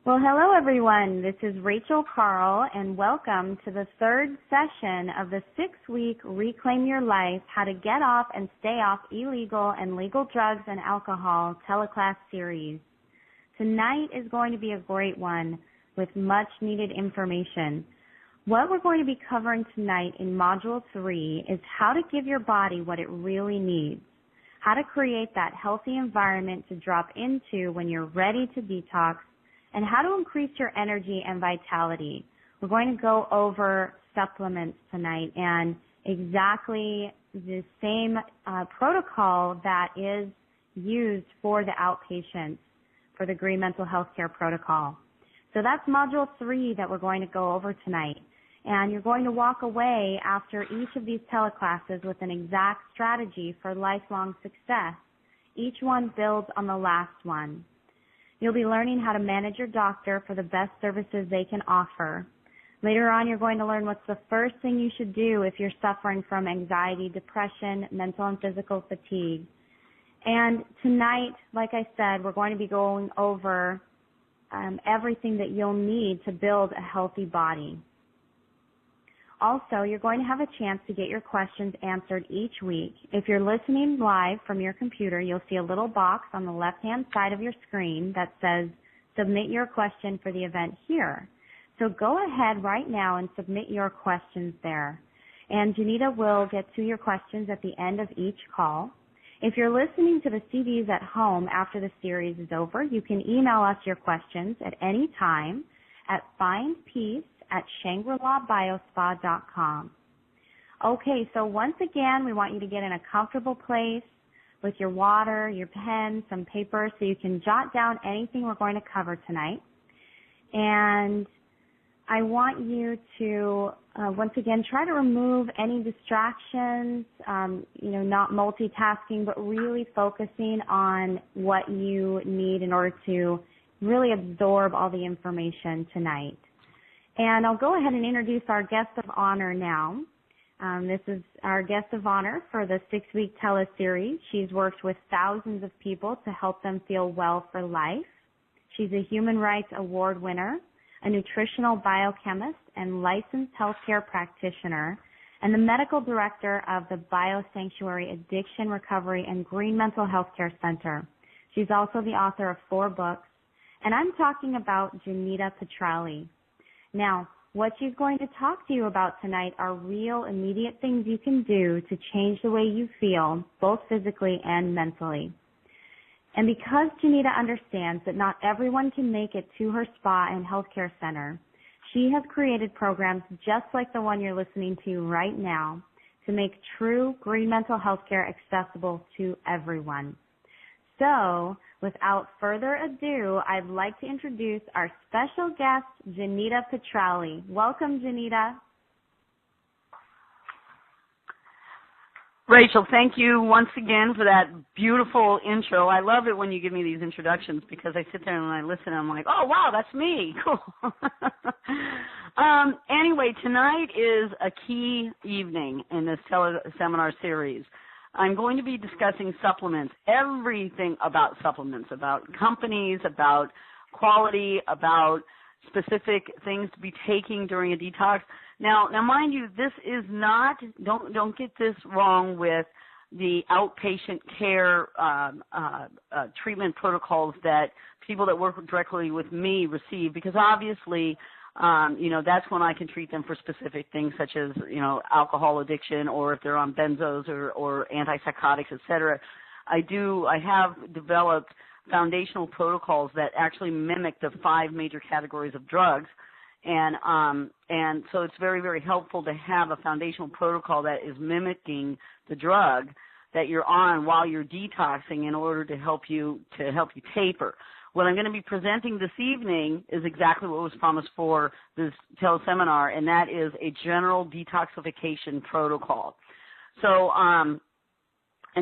Well, hello everyone. This is Rachel Carl, and welcome to the third session of the 6-week Reclaim Your Life, How to Get Off and Stay Off Illegal and Legal Drugs and Alcohol teleclass series. Tonight is going to be a great one with much needed information. What we're going to be covering tonight in Module 3 is how to give your body what it really needs, how to create that healthy environment to drop into when you're ready to detox, and how to increase your energy and vitality. We're going to go over supplements tonight and exactly the same protocol that is used for the outpatients for the Green Mental Health Care Protocol. So that's Module 3 that we're going to go over tonight. And you're going to walk away after each of these teleclasses with an exact strategy for lifelong success. Each one builds on the last one. You'll be learning how to manage your doctor for the best services they can offer. Later on, you're going to learn what's the first thing you should do if you're suffering from anxiety, depression, mental and physical fatigue. And tonight, like I said, we're going to be going over everything that you'll need to build a healthy body. Also, you're going to have a chance to get your questions answered each week. If you're listening live from your computer, you'll see a little box on the left-hand side of your screen that says, Submit your question for the event here. So go ahead right now and submit your questions there. And Genita will get to your questions at the end of each call. If you're listening to the CDs at home after the series is over, you can email us your questions at any time at findpeace@shangrillabioSpa.com. Okay, so once again, we want you to get in a comfortable place with your water, your pen, some paper, so you can jot down anything we're going to cover tonight. And I want you to, once again, try to remove any distractions, not multitasking, but really focusing on what you need in order to really absorb all the information tonight. And I'll go ahead and introduce our guest of honor now. This is our guest of honor for the 6-week teleseries. She's worked with thousands of people to help them feel well for life. She's a Human Rights Award winner, a nutritional biochemist and licensed healthcare practitioner, and the medical director of the Biosanctuary Addiction Recovery and Green Mental Health Care Center. She's also the author of 4 books, and I'm talking about Genita M. Now, what she's going to talk to you about tonight are real, immediate things you can do to change the way you feel, both physically and mentally. And because Genita understands that not everyone can make it to her spa and healthcare center, she has created programs just like the one you're listening to right now to make true green mental health care accessible to everyone. So, without further ado, I'd like to introduce our special guest, Genita M. Welcome, Genita. Rachel, thank you once again for that beautiful intro. I love it when you give me these introductions because I sit there and I listen and I'm like, oh, wow, that's me. Cool. Anyway, tonight is a key evening in this seminar series. I'm going to be discussing supplements, everything about supplements, about companies, about quality, about specific things to be taking during a detox. Now, mind you, this is not, don't get this wrong with the outpatient care treatment protocols that people that work directly with me receive, because obviously, that's when I can treat them for specific things such as, alcohol addiction, or if they're on benzos or antipsychotics, et cetera. I have developed foundational protocols that actually mimic the 5 major categories of drugs. And so it's very, very helpful to have a foundational protocol that is mimicking the drug that you're on while you're detoxing in order to help you taper. What I'm going to be presenting this evening is exactly what was promised for this teleseminar, and that is a general detoxification protocol. So, and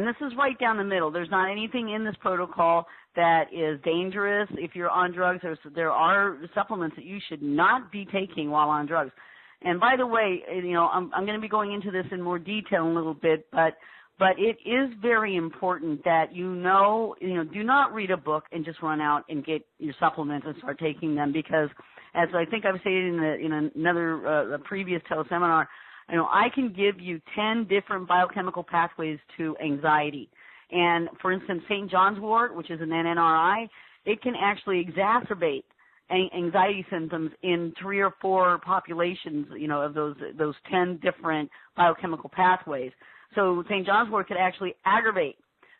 this is right down the middle. There's not anything in this protocol that is dangerous. If you're on drugs, there are supplements that you should not be taking while on drugs. And by the way, I'm going to be going into this in more detail in a little bit, but But it is very important that do not read a book and just run out and get your supplements and start taking them, because, as I think I've stated in another previous teleseminar, I can give you 10 different biochemical pathways to anxiety. And, for instance, St. John's wort, which is an NNRI, it can actually exacerbate anxiety symptoms in 3 or 4 populations, of those 10 different biochemical pathways. So St. John's wort could actually aggravate.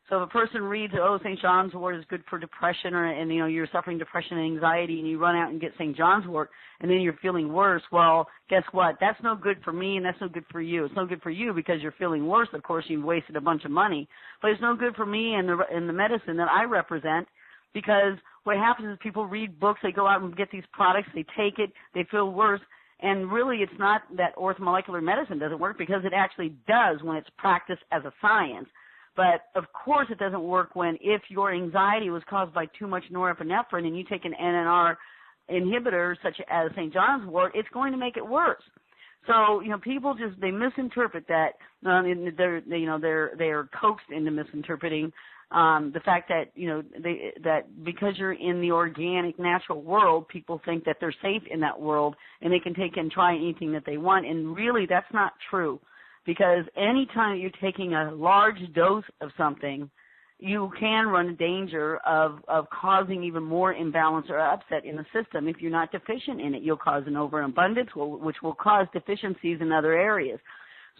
So if a person reads, St. John's wort is good for depression, and you're suffering depression and anxiety, and you run out and get St. John's wort, and then you're feeling worse, well, guess what? That's no good for me, and that's no good for you. It's no good for you because you're feeling worse. Of course, you've wasted a bunch of money. But it's no good for me and the medicine that I represent, because what happens is people read books, they go out and get these products, they take it, they feel worse. And really, it's not that orthomolecular medicine doesn't work, because it actually does when it's practiced as a science. But, of course, it doesn't work if your anxiety was caused by too much norepinephrine and you take an NNR inhibitor such as St. John's wort, it's going to make it worse. So, people they misinterpret that. They're coaxed into misinterpreting the fact that, that because you're in the organic, natural world, people think that they're safe in that world and they can take and try anything that they want. And really, that's not true, because anytime you're taking a large dose of something, you can run a danger of causing even more imbalance or upset in the system. If you're not deficient in it, you'll cause an overabundance, which will cause deficiencies in other areas.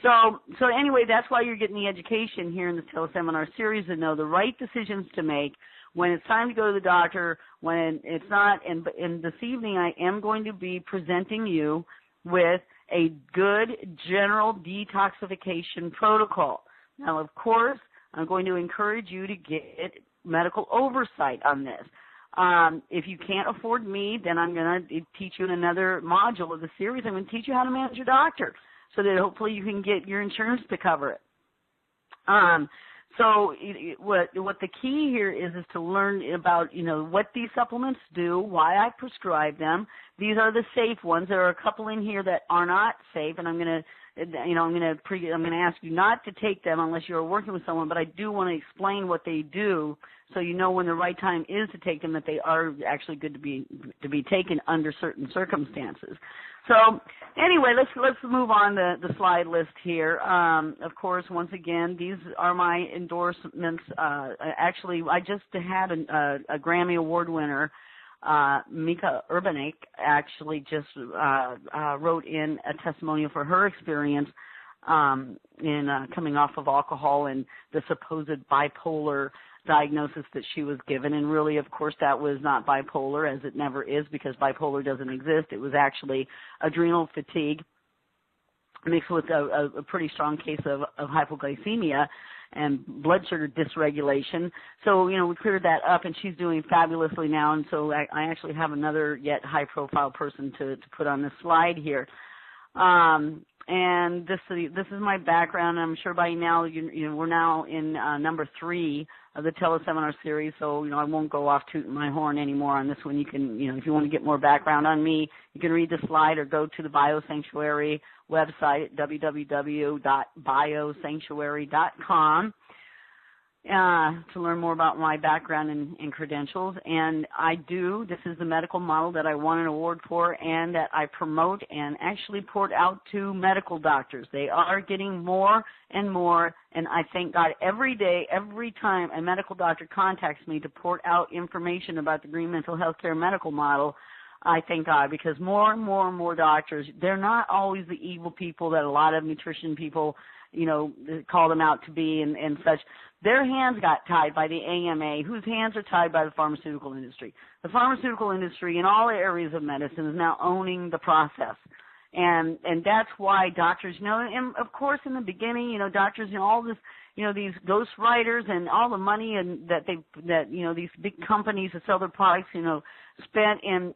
So anyway, that's why you're getting the education here in the teleseminar series, to know the right decisions to make when it's time to go to the doctor, when it's not. And this evening I am going to be presenting you with a good general detoxification protocol. Now, of course, I'm going to encourage you to get medical oversight on this. If you can't afford me, then I'm going to teach you in another module of the series. I'm going to teach you how to manage your doctor, so that hopefully you can get your insurance to cover it. So what the key here is to learn about, what these supplements do, why I prescribe them. These are the safe ones. There are a couple in here that are not safe, and I'm going to ask you not to take them unless you're working with someone, but I do want to explain what they do, so you know when the right time is to take them, that they are actually good to be taken under certain circumstances. So anyway, let's move on to the slide list here. Of course, once again, these are my endorsements. Actually, I just had a Grammy Award winner, Mika Urbanek, actually just wrote in a testimonial for her experience in coming off of alcohol and the supposed bipolar diagnosis that she was given. And really, of course, that was not bipolar, as it never is, because bipolar doesn't exist. It was actually adrenal fatigue mixed with a pretty strong case of hypoglycemia and blood sugar dysregulation. So, we cleared that up, and she's doing fabulously now. And so I actually have another yet high-profile person to put on this slide here. And this is my background. I'm sure by now, we're now in number 3 of the teleseminar series, so, I won't go off tooting my horn anymore on this one. You can, if you want to get more background on me, you can read the slide or go to the Biosanctuary website at www.biosanctuary.com to learn more about my background and credentials. And this is the medical model that I won an award for and that I promote and actually port out to medical doctors. They are getting more and more, and I thank God every day, every time a medical doctor contacts me to port out information about the Green Mental Healthcare medical model. I thank God, because more and more and more doctors, they're not always the evil people that a lot of nutrition people, call them out to be and such. Their hands got tied by the AMA, whose hands are tied by the pharmaceutical industry. The pharmaceutical industry in all areas of medicine is now owning the process. And that's why doctors, and of course in the beginning, doctors, all this, these ghost writers and all the money and that these big companies that sell their products, spent in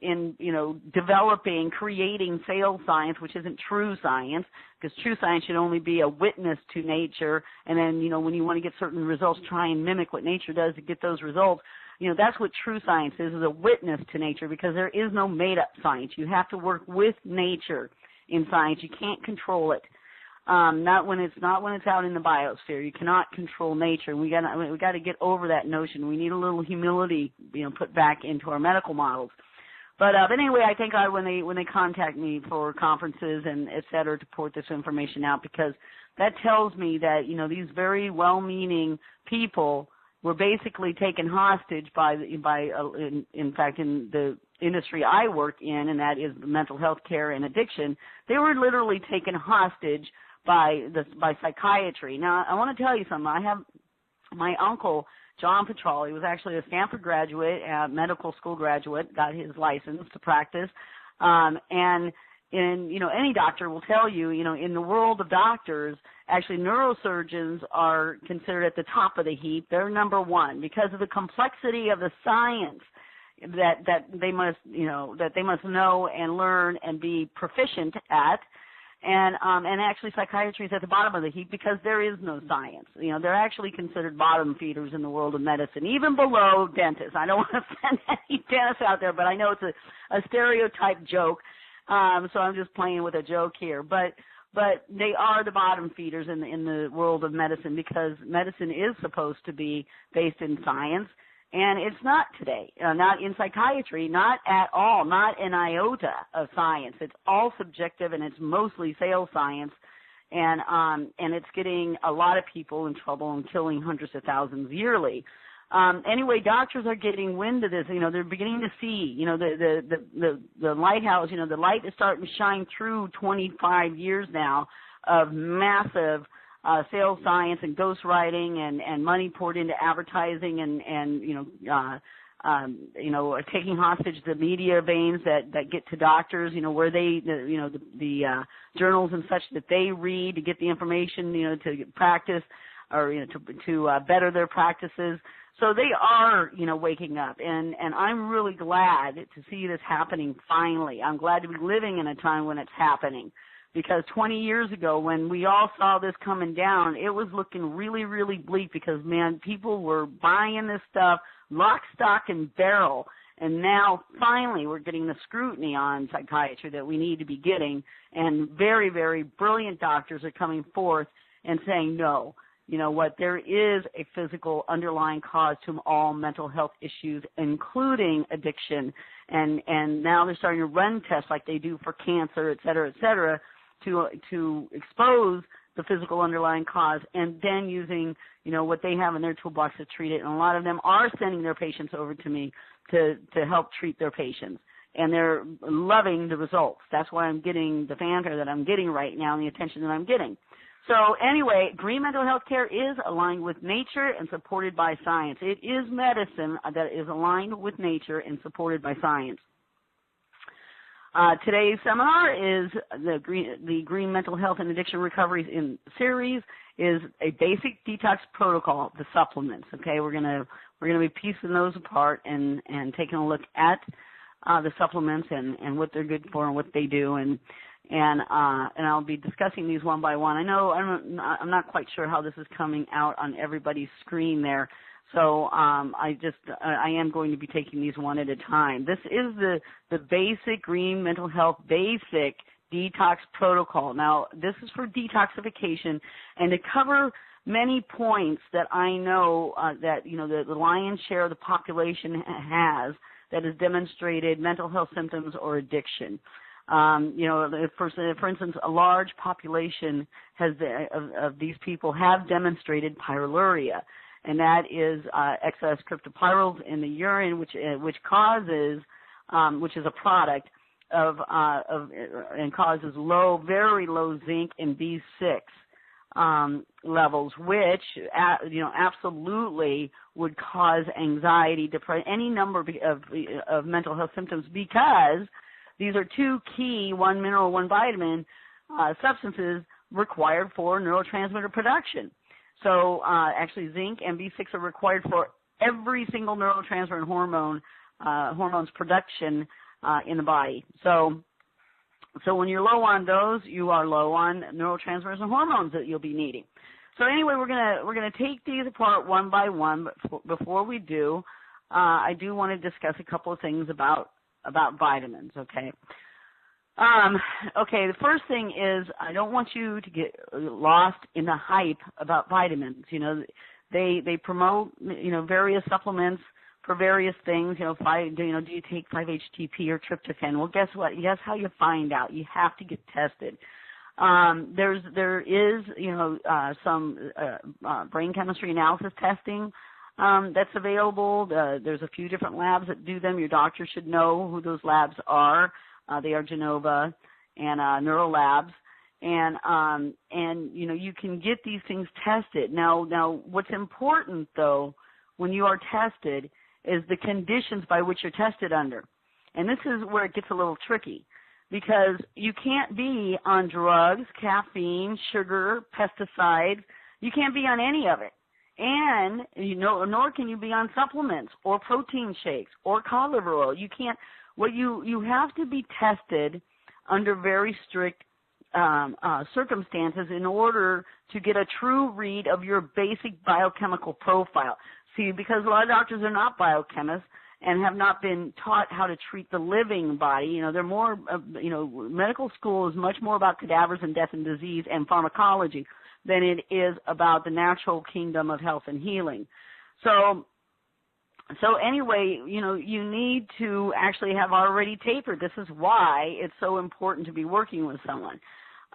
developing, creating sales science, which isn't true science, because true science should only be a witness to nature. And then, when you want to get certain results, try and mimic what nature does to get those results. That's what true science is a witness to nature, because there is no made-up science. You have to work with nature in science. You can't control it. Not when it's out in the biosphere. You cannot control nature. We got to get over that notion. We need a little humility, put back into our medical models. But anyway, I thank God when they contact me for conferences and et cetera to put this information out, because that tells me that these very well-meaning people were basically taken hostage in fact in the industry I work in, and that is mental health care and addiction. They were literally taken hostage by psychiatry. Now, I want to tell you something. I have my uncle, John Petralli, was actually a Stanford graduate, medical school graduate, got his license to practice. And any doctor will tell you, in the world of doctors, actually neurosurgeons are considered at the top of the heap. They're number one because of the complexity of the science that they must know and learn and be proficient at. And actually psychiatry is at the bottom of the heap because there is no science. They're actually considered bottom feeders in the world of medicine, even below dentists. I don't want to offend any dentists out there, but I know it's a stereotype joke, so I'm just playing with a joke here. But they are the bottom feeders in the world of medicine, because medicine is supposed to be based in science. And it's not today, not in psychiatry, not at all, not an iota of science. It's all subjective, and it's mostly sales science, and it's getting a lot of people in trouble and killing hundreds of thousands yearly. Anyway, doctors are getting wind of this. They're beginning to see, the lighthouse. The light is starting to shine through 25 years now of massive sales science and ghostwriting and money poured into advertising and taking hostage the media veins that get to doctors, where the journals and such that they read to get the information, to practice or, to better their practices. So they are, waking up, and I'm really glad to see this happening finally. I'm glad to be living in a time when it's happening. Because 20 years ago, when we all saw this coming down, it was looking really, really bleak, because, man, people were buying this stuff lock, stock, and barrel. And now, finally, we're getting the scrutiny on psychiatry that we need to be getting. And very, very brilliant doctors are coming forth and saying, no, you know what, there is a physical underlying cause to all mental health issues, including addiction. And now they're starting to run tests like they do for cancer, et cetera, to expose the physical underlying cause, and then using, what they have in their toolbox to treat it. And a lot of them are sending their patients over to me to help treat their patients. And they're loving the results. That's why I'm getting the fanfare that I'm getting right now and the attention that I'm getting. So anyway, green mental health care is aligned with nature and supported by science. It is medicine that is aligned with nature and supported by science. Today's seminar is the Green Mental Health and Addiction Recovery series is a basic detox protocol, the supplements. Okay, we're gonna be piecing those apart and taking a look at the supplements and what they're good for and what they do, and I'll be discussing these one by one. I'm not quite sure how this is coming out on everybody's screen there. So I am going to be taking these one at a time. This is the basic green mental health basic detox protocol. Now, this is for detoxification and to cover many points that I know that the lion's share of the population has that has demonstrated mental health symptoms or addiction. For instance, a large population of these people have demonstrated pyroluria. And that is excess cryptopyrroles in the urine, which is a product and causes very low zinc and B6 levels, which absolutely would cause anxiety, depression, any number of mental health symptoms, because these are two key, one mineral, one vitamin substances required for neurotransmitter production. So actually zinc and B6 are required for every single neurotransmitter and hormones production in the body. So when you're low on those, you are low on neurotransmitters and hormones that you'll be needing. So anyway, we're gonna take these apart one by one. But before we do, I do want to discuss a couple of things about vitamins. Okay. Okay, the first thing is I don't want you to get lost in the hype about vitamins. You know, they promote, you know, various supplements for various things. You know, do you take 5-HTP or tryptophan? Well, guess what? Guess how you find out. You have to get tested. There is, you know, some brain chemistry analysis testing that's available. There's a few different labs that do them. Your doctor should know who those labs are. They are Genova and Neural Labs, and you know, you can get these things tested. Now, what's important though, when you are tested, is the conditions by which you're tested under, and this is where it gets a little tricky, because you can't be on drugs, caffeine, sugar, pesticides. You can't be on any of it, and you know, nor can you be on supplements or protein shakes or cod liver oil. You can't. Well, you have to be tested under very strict circumstances in order to get a true read of your basic biochemical profile. See, because a lot of doctors are not biochemists and have not been taught how to treat the living body. You know, they're more, you know, medical school is much more about cadavers and death and disease and pharmacology than it is about the natural kingdom of health and healing. So anyway, you know, you need to actually have already tapered. This is why it's so important to be working with someone.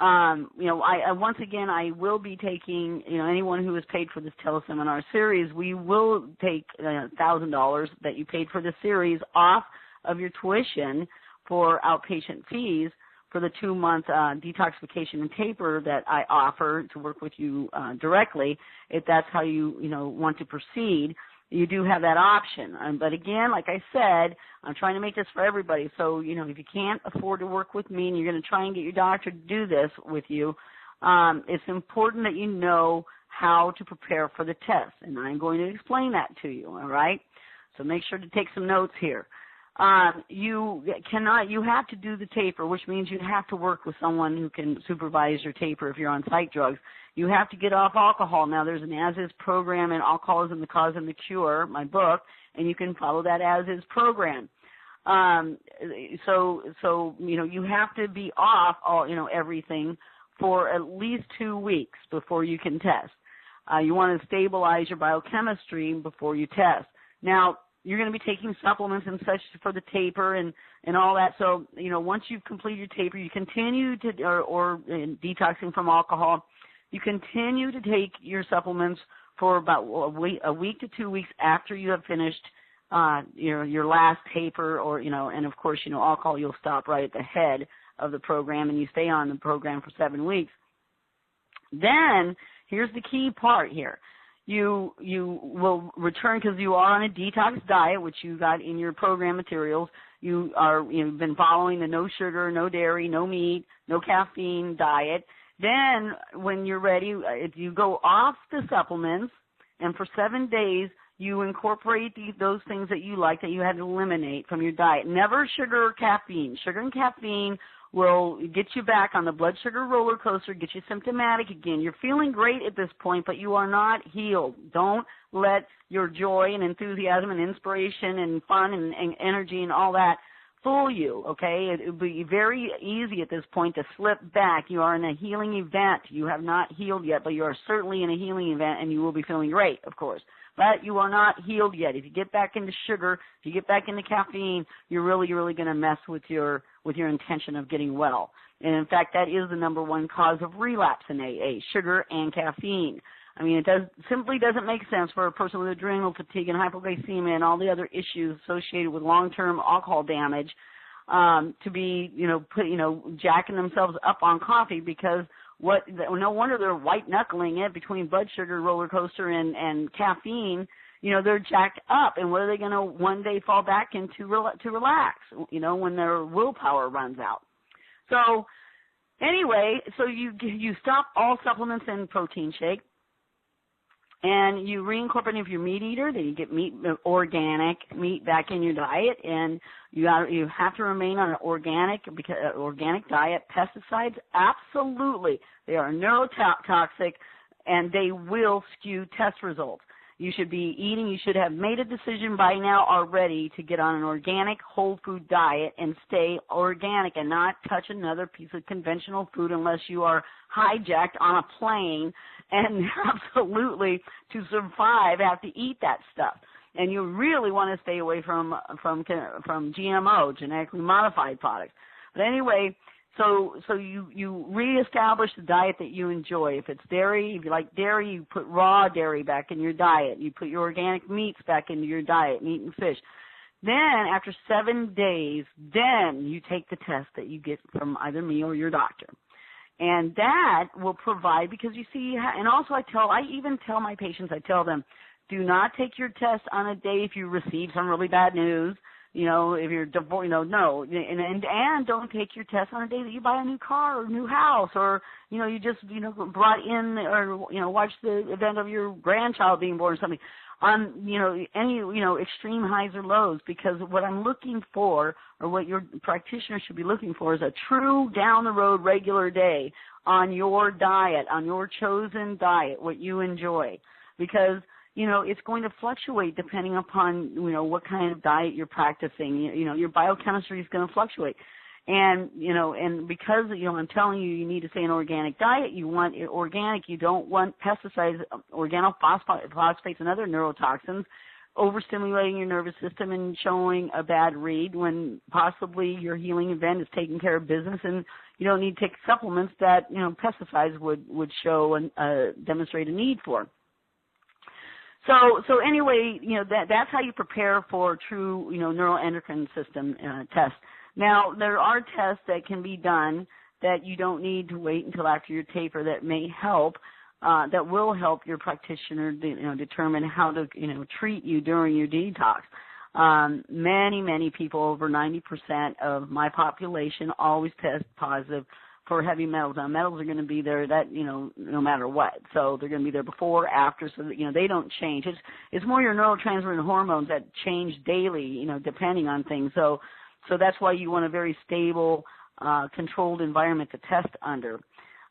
You know, once again, I will be taking, you know, anyone who has paid for this teleseminar series, we will take $1,000 that you paid for the series off of your tuition for outpatient fees for the 2-month detoxification and taper that I offer to work with you directly, if that's how you want to proceed. You do have that option. But again, like I said, I'm trying to make this for everybody. So, you know, if you can't afford to work with me and you're going to try and get your doctor to do this with you, it's important that you know how to prepare for the test. And I'm going to explain that to you, all right? So make sure to take some notes here. You have to do the taper, which means you have to work with someone who can supervise your taper if you're on psych drugs. You have to get off alcohol. Now, there's an as-is program in Alcoholism, the Cause and the Cure, my book, and you can follow that as-is program. So you know, you have to be off everything for at least 2 weeks before you can test. You want to stabilize your biochemistry before you test. Now, you're going to be taking supplements and such for the taper and all that. So, you know, once you've completed your taper, you continue to, or detoxing from alcohol, you continue to take your supplements for about a week to 2 weeks after you have finished your last taper, or, you know, and of course, you know, alcohol you'll stop right at the head of the program, and you stay on the program for 7 weeks. Then, here's the key part here. You will return, because you are on a detox diet, which you got in your program materials. You've been following the no sugar, no dairy, no meat, no caffeine diet. Then, when you're ready, you go off the supplements, and for 7 days, you incorporate those things that you like that you had to eliminate from your diet. Never sugar or caffeine. Sugar and caffeine will get you back on the blood sugar roller coaster, get you symptomatic again. You're feeling great at this point, but you are not healed. Don't let your joy and enthusiasm and inspiration and fun and energy and all that fool you, okay? It would be very easy at this point to slip back. You are in a healing event. You have not healed yet, but you are certainly in a healing event, and you will be feeling great, of course. But you are not healed yet. If you get back into sugar, if you get back into caffeine, you're really going to mess with your intention of getting well. And in fact, that is the number one cause of relapse in AA, sugar and caffeine. I mean, simply doesn't make sense for a person with adrenal fatigue and hypoglycemia and all the other issues associated with long-term alcohol damage to be, jacking themselves up on coffee, because no wonder they're white-knuckling it between blood sugar roller coaster and caffeine. You know, they're jacked up, and what are they going to one day fall back into to relax, when their willpower runs out? So anyway, so you stop all supplements and protein shake, and you reincorporate if you're a meat eater, then you get organic meat back in your diet, and you have to remain on an organic diet. Pesticides, absolutely, they are neurotoxic, and they will skew test results. You should be eating, you should have made a decision by now already to get on an organic whole food diet and stay organic and not touch another piece of conventional food unless you are hijacked on a plane and absolutely to survive have to eat that stuff. And you really want to stay away from GMO, genetically modified products. But anyway, so you reestablish the diet that you enjoy. If it's dairy, if you like dairy, you put raw dairy back in your diet. You put your organic meats back into your diet, meat and fish. Then after 7 days, then you take the test that you get from either me or your doctor. And that will provide, because you see, and also I even tell my patients, I tell them, do not take your test on a day if you receive some really bad news. If you're divorced, no, and don't take your test on a day that you buy a new car or a new house, or you just brought in, or watch the event of your grandchild being born or something. On any extreme highs or lows, because what I'm looking for, or what your practitioner should be looking for, is a true down the road regular day on your diet, on your chosen diet, what you enjoy, because it's going to fluctuate depending upon, what kind of diet you're practicing. Your biochemistry is going to fluctuate. And, and because, I'm telling you need to stay an organic diet, you want it organic, you don't want pesticides, organophosphates and other neurotoxins overstimulating your nervous system and showing a bad read when possibly your healing event is taking care of business, and you don't need to take supplements that, pesticides would show and demonstrate a need for. So anyway, that's how you prepare for true, neuroendocrine system tests. Now, there are tests that can be done that you don't need to wait until after your taper that may help, that will help your practitioner, determine how to, treat you during your detox. Many people, over 90% of my population, always test positive for heavy metals. Now, metals are going to be there no matter what. So they're going to be there before, after, so that, they don't change. It's more your neurotransmitter hormones that change daily, depending on things. So that's why you want a very stable, controlled environment to test under.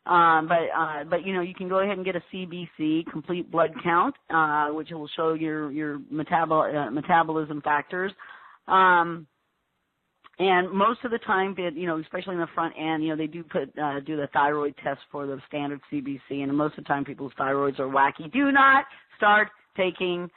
But you can go ahead and get a CBC, complete blood count, which will show your metabolism factors. And most of the time, especially in the front end, they do do the thyroid test for the standard CBC, and most of the time people's thyroids are wacky. Do not start taking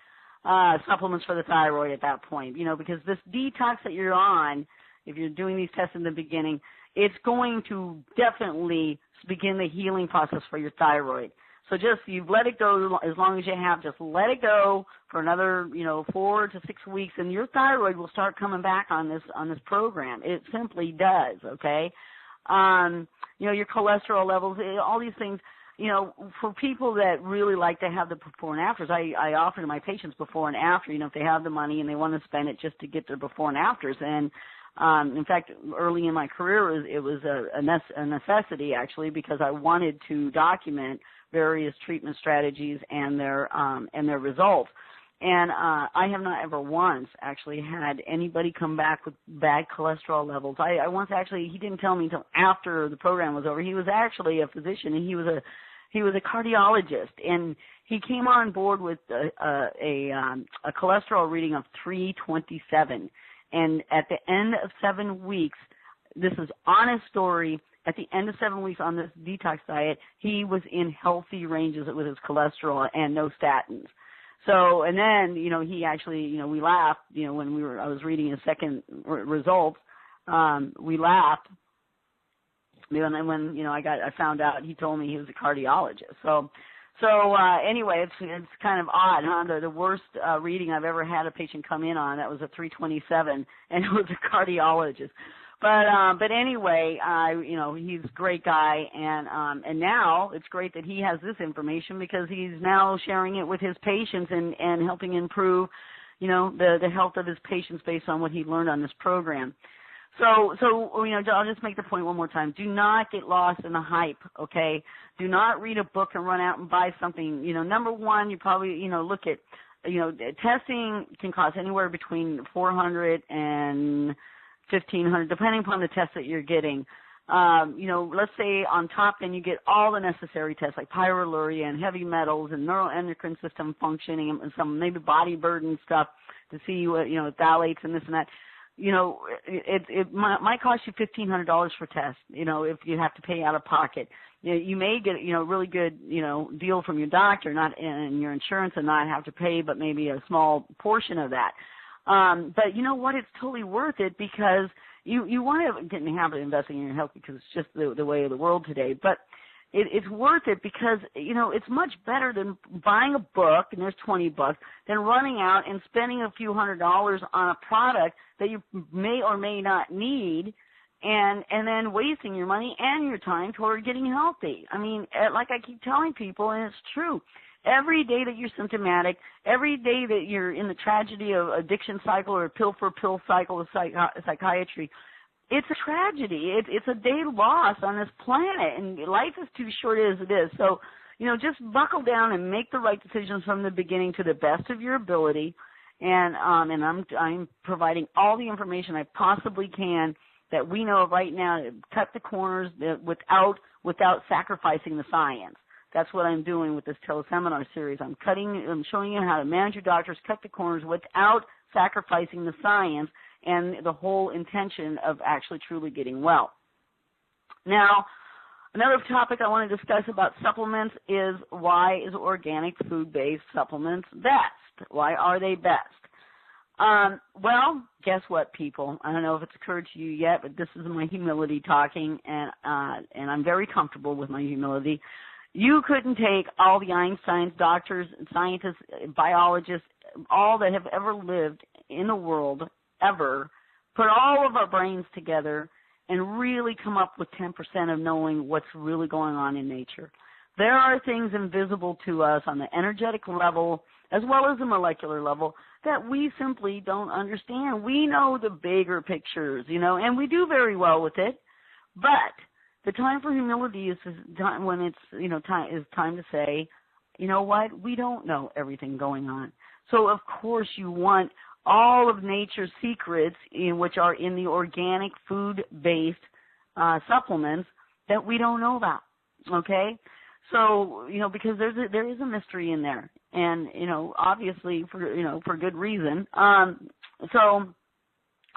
supplements for the thyroid at that point, because this detox that you're on, if you're doing these tests in the beginning, it's going to definitely begin the healing process for your thyroid. So you've let it go as long as you have. Just let it go for another, 4 to 6 weeks, and your thyroid will start coming back on this program. It simply does, okay? Your cholesterol levels, all these things, for people that really like to have the before and afters, I offer to my patients before and after, if they have the money and they want to spend it just to get their before and afters. And in fact, early in my career, it was a necessity, actually, because I wanted to document various treatment strategies and their results. And I have not ever once actually had anybody come back with bad cholesterol levels. I once actually, he didn't tell me until after the program was over. He was actually a physician, and he was a cardiologist, and he came on board with a cholesterol reading of 327. And at the end of 7 weeks, this is honest story, at the end of 7 weeks on this detox diet, he was in healthy ranges with his cholesterol and no statins. So, and then, he actually, we laughed, when I was reading his second results, we laughed. When I found out, he told me he was a cardiologist. So anyway, it's kind of odd, huh? The worst reading I've ever had a patient come in on, that was a 327, and it was a cardiologist. But anyway, he's a great guy, and now it's great that he has this information, because he's now sharing it with his patients and helping improve, the health of his patients based on what he learned on this program. So I'll just make the point one more time. Do not get lost in the hype, okay? Do not read a book and run out and buy something. Number one, you probably, look at, testing can cost anywhere between $400 and $1,500, depending upon the test that you're getting. let's say on top then you get all the necessary tests like pyroluria and heavy metals and neuroendocrine system functioning and some maybe body burden stuff to see what, phthalates and this and that. It might cost you $1,500 for tests, if you have to pay out of pocket. You may get, really good, deal from your doctor, not in your insurance and not have to pay, but maybe a small portion of that. But you know what? It's totally worth it because you want to get in the habit of investing in your health because it's just the way of the world today. But it's worth it because, it's much better than buying a book, and there's $20, than running out and spending a few $100s on a product that you may or may not need and then wasting your money and your time toward getting healthy. I mean, like I keep telling people, and it's true, every day that you're symptomatic, every day that you're in the tragedy of addiction cycle or pill-for-pill cycle of psychiatry, it's a tragedy. It's a day lost on this planet, and life is too short as it is. So, just buckle down and make the right decisions from the beginning to the best of your ability. And I'm providing all the information I possibly can that we know right now to cut the corners without sacrificing the science. That's what I'm doing with this teleseminar series. I'm showing you how to manage your doctors, cut the corners without sacrificing the science and the whole intention of actually truly getting well. Now, another topic I want to discuss about supplements is why is organic food-based supplements best? Why are they best? Well, guess what, people? I don't know if it's occurred to you yet, but this is my humility talking, and I'm very comfortable with my humility. You couldn't take all the Einsteins, doctors, scientists, biologists, all that have ever lived in the world, ever, put all of our brains together and really come up with 10% of knowing what's really going on in nature. There are things invisible to us on the energetic level as well as the molecular level that we simply don't understand. We know the bigger pictures, and we do very well with it, but the time for humility is time when it's, time to say, you know what, we don't know everything going on. So, of course, you want all of nature's secrets, which are in the organic food-based supplements that we don't know about, okay? So, because there is a mystery in there, and, obviously for good reason.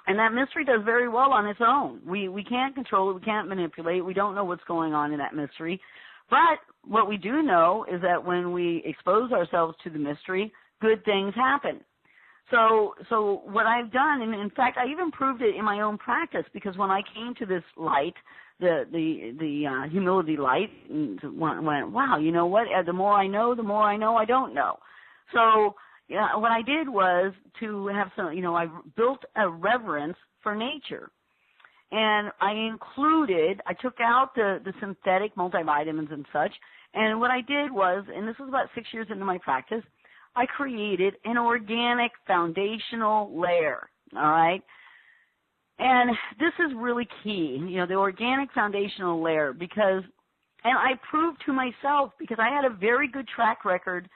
And that mystery does very well on its own. We can't control it. We can't manipulate it. We don't know what's going on in that mystery. But what we do know is that when we expose ourselves to the mystery, good things happen. So what I've done, and in fact, I even proved it in my own practice, because when I came to this light, the humility light, and went, wow, you know what? The more I know I don't know. So what I did was to have some, I built a reverence for nature. And I took out the synthetic multivitamins and such, and what I did was, and this was about 6 years into my practice, I created an organic foundational layer, all right? And this is really key, the organic foundational layer, and I proved to myself, because I had a very good track record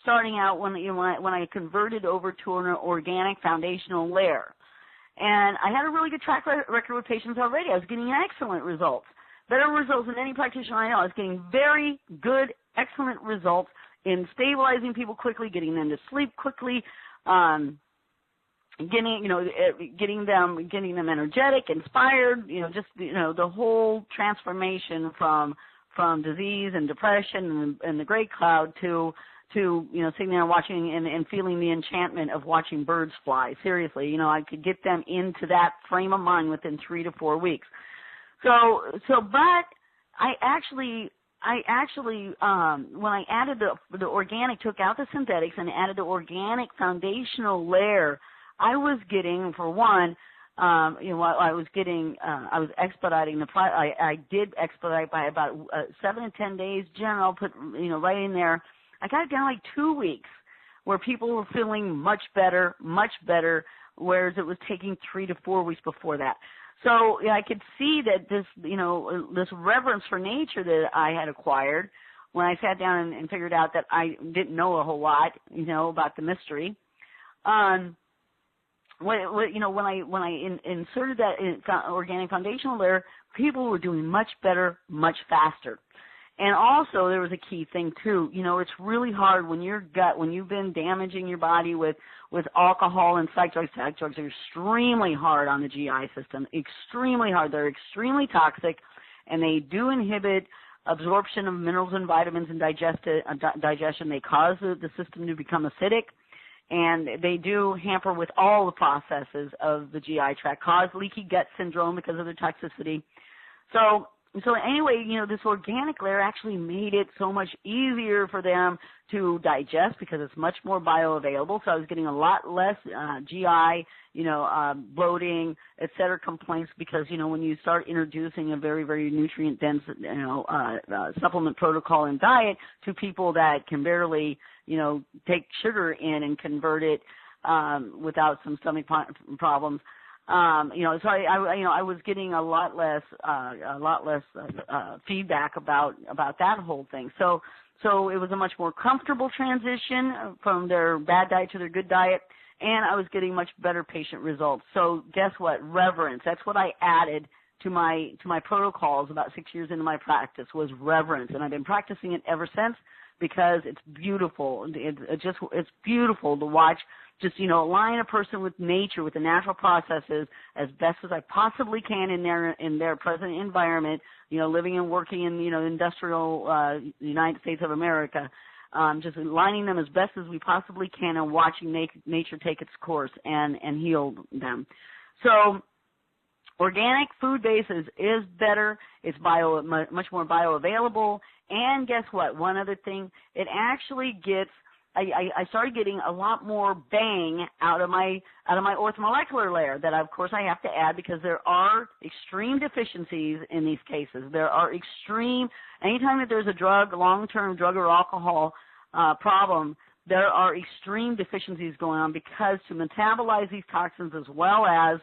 starting out when I converted over to an organic foundational layer. And I had a really good track record with patients already. I was getting excellent results, better results than any practitioner I know. I was getting very good, excellent results in stabilizing people quickly, getting them to sleep quickly, getting them energetic, inspired, the whole transformation from disease and depression and the gray cloud to sitting there watching and feeling the enchantment of watching birds fly. Seriously, I could get them into that frame of mind within 3 to 4 weeks. But I actually, when I added the organic, took out the synthetics and added the organic foundational layer, I was getting, for one, I was expediting the product. I did expedite by about 7 to 10 days. General, put, right in there. I got it down like 2 weeks, where people were feeling much better, whereas it was taking 3 to 4 weeks before that. So I could see that this reverence for nature that I had acquired when I sat down and figured out that I didn't know a whole lot, about the mystery. When I inserted that organic foundational layer, people were doing much better, much faster. And also, there was a key thing, too. You know, it's really hard when your gut, when you've been damaging your body with alcohol and psych drugs. Psych drugs are extremely hard on the GI system, extremely hard. They're extremely toxic, and they do inhibit absorption of minerals and vitamins and digestion. They cause the system to become acidic, and they do hamper with all the processes of the GI tract, cause leaky gut syndrome because of their toxicity. So anyway, you know, this organic layer actually made it so much easier for them to digest because it's much more bioavailable. So I was getting a lot less GI, bloating, et cetera, complaints because, you know, when you start introducing a very, very nutrient-dense, supplement protocol and diet to people that can barely, take sugar in and convert it without some stomach problems, so I was getting a lot less feedback about that whole thing. So it was a much more comfortable transition from their bad diet to their good diet, and I was getting much better patient results. So guess what? Reverence. That's what I added to my protocols about 6 years into my practice was reverence, and I've been practicing it ever since because it's beautiful. It's beautiful to watch. Just, align a person with nature, with the natural processes as best as I possibly can in their present environment, living and working in, industrial United States of America, just aligning them as best as we possibly can and watching nature take its course and heal them. So organic food base is better. It's much more bioavailable. And guess what? One other thing, it actually gets I started getting a lot more bang out of my orthomolecular layer that, of course, I have to add because there are extreme deficiencies in these cases. There are anytime that there's a long-term drug or alcohol problem, there are extreme deficiencies going on because to metabolize these toxins as well as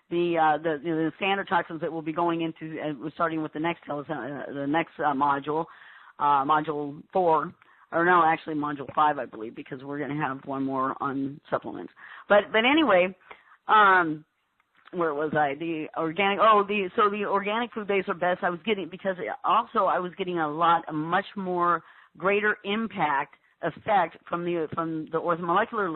the standard toxins that we'll be going into, starting with the next module, module 4. Or no, actually module 5, I believe, because we're going to have one more on supplements. But anyway, where was I? The organic food base are best. I was getting because also I was getting a much more greater effect from the orthomolecular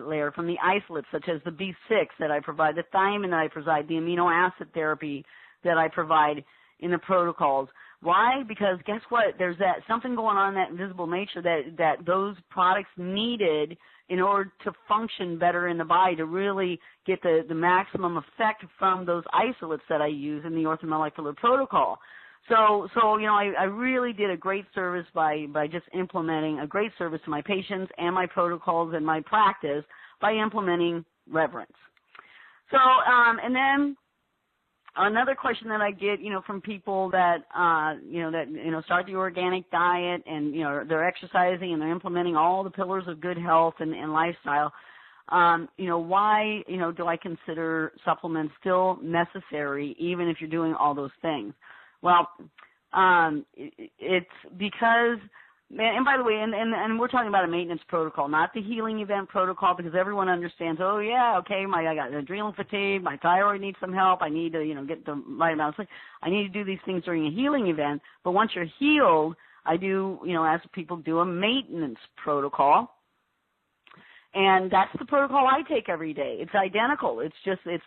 layer, from the isolates such as the B6 that I provide, the thiamine that I provide, the amino acid therapy that I provide in the protocols. Why? Because guess what? There's something going on in that invisible nature that those products needed in order to function better in the body, to really get the maximum effect from those isolates that I use in the orthomolecular protocol. So I really did a great service by just implementing a great service to my patients and my protocols and my practice by implementing reverence. So, and then another question that I get, from people that, start the organic diet and, they're exercising and they're implementing all the pillars of good health and lifestyle, why, do I consider supplements still necessary even if you're doing all those things? Well, it's because, and by the way, and we're talking about a maintenance protocol, not the healing event protocol, because everyone understands, oh yeah, okay, I got adrenal fatigue, my thyroid needs some help, I need to, get the right amount of sleep. I need to do these things during a healing event, but once you're healed, I do, as people do, a maintenance protocol. And that's the protocol I take every day. It's identical. It's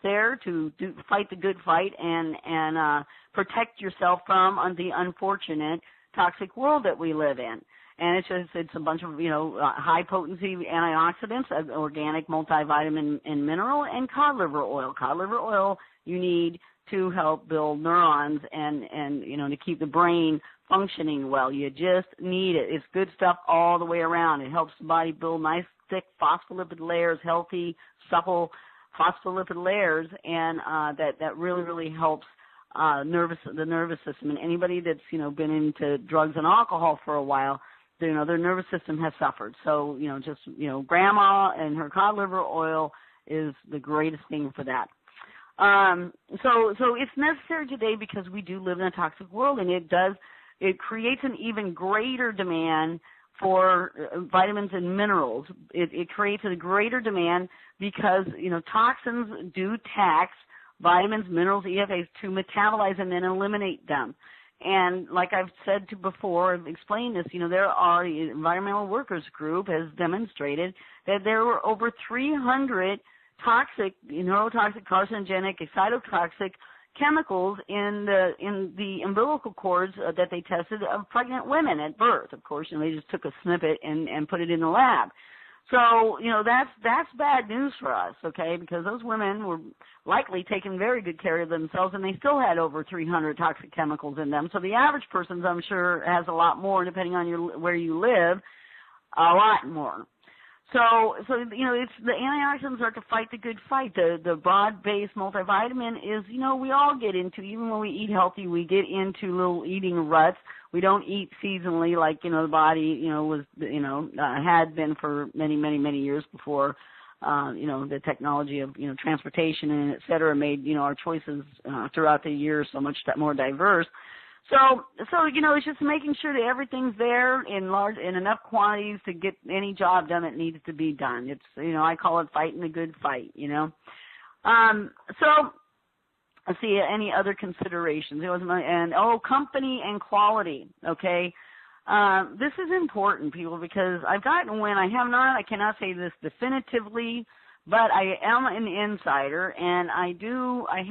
there to fight the good fight and protect yourself from the unfortunate toxic world that we live in. And it's a bunch of, high potency antioxidants, organic multivitamin and mineral, and cod liver oil. Cod liver oil you need to help build neurons and to keep the brain functioning well. You just need it. It's good stuff all the way around. It helps the body build nice, thick phospholipid layers, healthy, supple phospholipid layers, and that really, really helps the nervous system. And anybody that's, been into drugs and alcohol for a while, their nervous system has suffered. So, grandma and her cod liver oil is the greatest thing for that. So it's necessary today because we do live in a toxic world, and it creates an even greater demand for vitamins and minerals. It creates a greater demand because, toxins do tax vitamins, minerals, EFAs to metabolize and then eliminate them. And like I've said before, I've explained this, there are, the Environmental Workers Group has demonstrated that there were over 300 toxic, neurotoxic, carcinogenic, excitotoxic chemicals in the umbilical cords that they tested of pregnant women at birth. Of course, they just took a snippet and put it in the lab. So, that's bad news for us, okay, because those women were likely taking very good care of themselves, and they still had over 300 toxic chemicals in them. So the average person, I'm sure, has a lot more, depending on where you live, a lot more. So it's the antioxidants are to fight the good fight. The broad-based multivitamin is, we all get into, even when we eat healthy, we get into little eating ruts. We don't eat seasonally like, the body, had been for many, many, many years before, the technology of, transportation and et cetera made, our choices throughout the year so much more diverse. So it's just making sure that everything's there in enough quantities to get any job done that needs to be done. It's, I call it fighting the good fight, So let's see, any other considerations? Company and quality, okay? This is important, people, because I've gotten I cannot say this definitively, but I am an insider, and I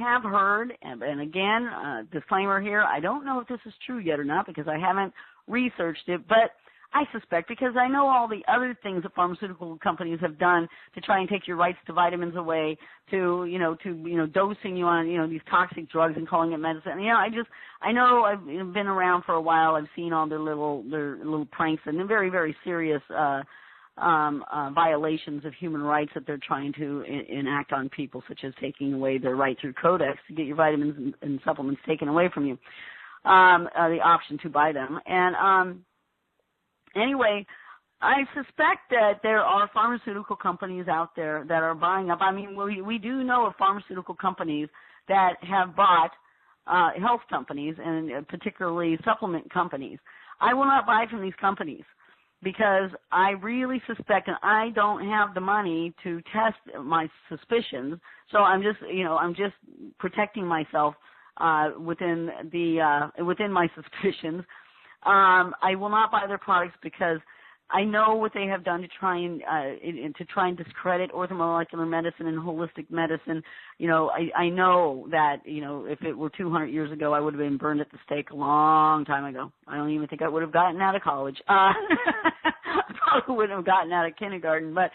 have heard, and again, disclaimer here, I don't know if this is true yet or not because I haven't researched it, but I suspect, because I know all the other things that pharmaceutical companies have done to try and take your rights to vitamins away, to dosing you on, these toxic drugs and calling it medicine. I know I've been around for a while. I've seen all their little pranks and very, very serious violations of human rights that they're trying to enact on people, such as taking away their right through Codex to get your vitamins and supplements taken away from you, the option to buy them. And anyway, I suspect that there are pharmaceutical companies out there that are buying up. I mean, we do know of pharmaceutical companies that have bought health companies, and particularly supplement companies. I will not buy from these companies, because I really suspect, and I don't have the money to test my suspicions, so I'm just protecting myself within my suspicions. I will not buy their products because I know what they have done to try and discredit orthomolecular medicine and holistic medicine. I know that, if it were 200 years ago, I would have been burned at the stake a long time ago. I don't even think I would have gotten out of college. I probably wouldn't have gotten out of kindergarten, but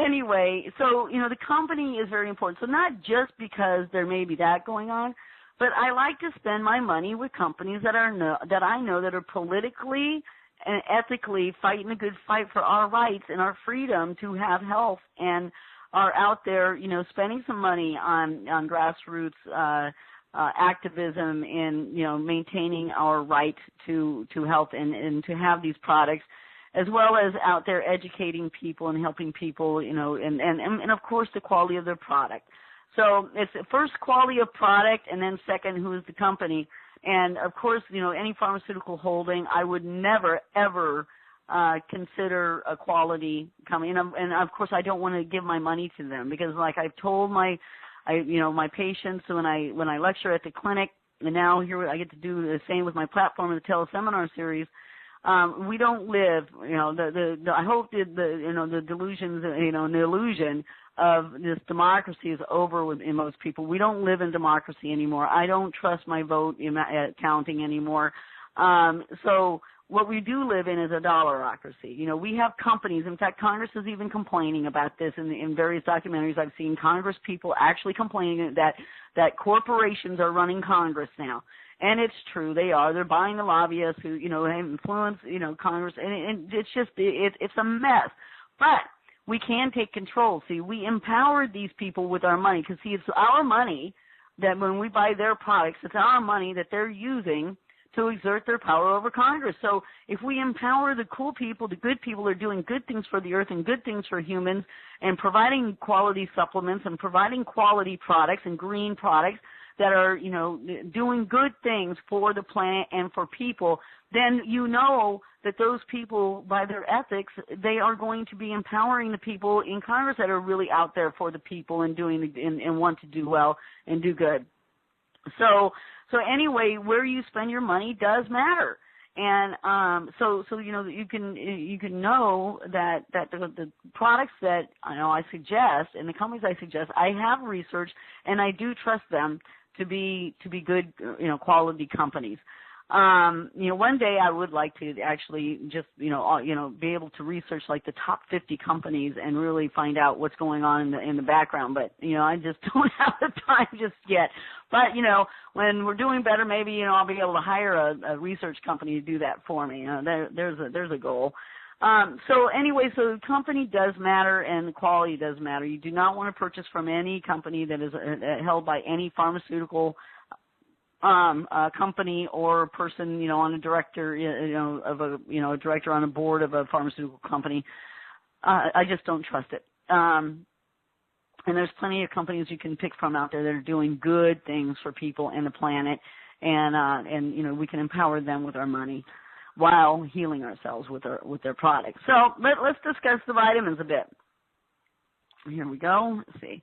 anyway, so, the company is very important. So not just because there may be that going on, but I like to spend my money with companies that I know that are politically and ethically fighting a good fight for our rights and our freedom to have health, and are out there, spending some money on grassroots activism in, maintaining our right to health and to have these products, as well as out there educating people and helping people, and of course the quality of their product. So it's first quality of product, and then second, who is the company. And, of course, any pharmaceutical holding, I would never, ever consider a quality company. And, of course, I don't want to give my money to them because, like I've told my patients when I lecture at the clinic, and now here I get to do the same with my platform in the teleseminar series. We don't live, I hope the delusions, and the illusion of this democracy is over in most people. We don't live in democracy anymore. I don't trust my vote counting anymore. So what we do live in is a dollarocracy. We have companies. In fact, Congress is even complaining about this in various documentaries I've seen. Congress people actually complaining that corporations are running Congress now. And it's true, they are. They're buying the lobbyists who, influence, Congress. And it's just, it's a mess. But we can take control. See, we empowered these people with our money because, see, it's our money that when we buy their products, it's our money that they're using to exert their power over Congress. So if we empower the cool people, the good people who are doing good things for the earth and good things for humans and providing quality supplements and providing quality products and green products, that are, you know, doing good things for the planet and for people, then you know that those people, by their ethics, they are going to be empowering the people in Congress that are really out there for the people and doing and want to do well and do good. So anyway, where you spend your money does matter. And so you know, you can know that the products that I suggest and the companies I suggest, I have researched and I do trust them to be good, you know, quality companies. You know, one day I would like to actually just, you know, be able to research like the top 50 companies and really find out what's going on in the background. But, you know, I just don't have the time just yet. But, you know, when we're doing better, maybe, you know, I'll be able to hire a research company to do that for me. You know, there's a goal. So anyway, so the company does matter and the quality does matter. You do not want to purchase from any company that is held by any pharmaceutical company or person, you know, on a director, you know, of a, you know, a director on a board of a pharmaceutical company. I just don't trust it. And there's plenty of companies you can pick from out there that are doing good things for people and the planet, and you know, we can empower them with our money while healing ourselves with their products. So let's discuss the vitamins a bit. Here we go. Let's see.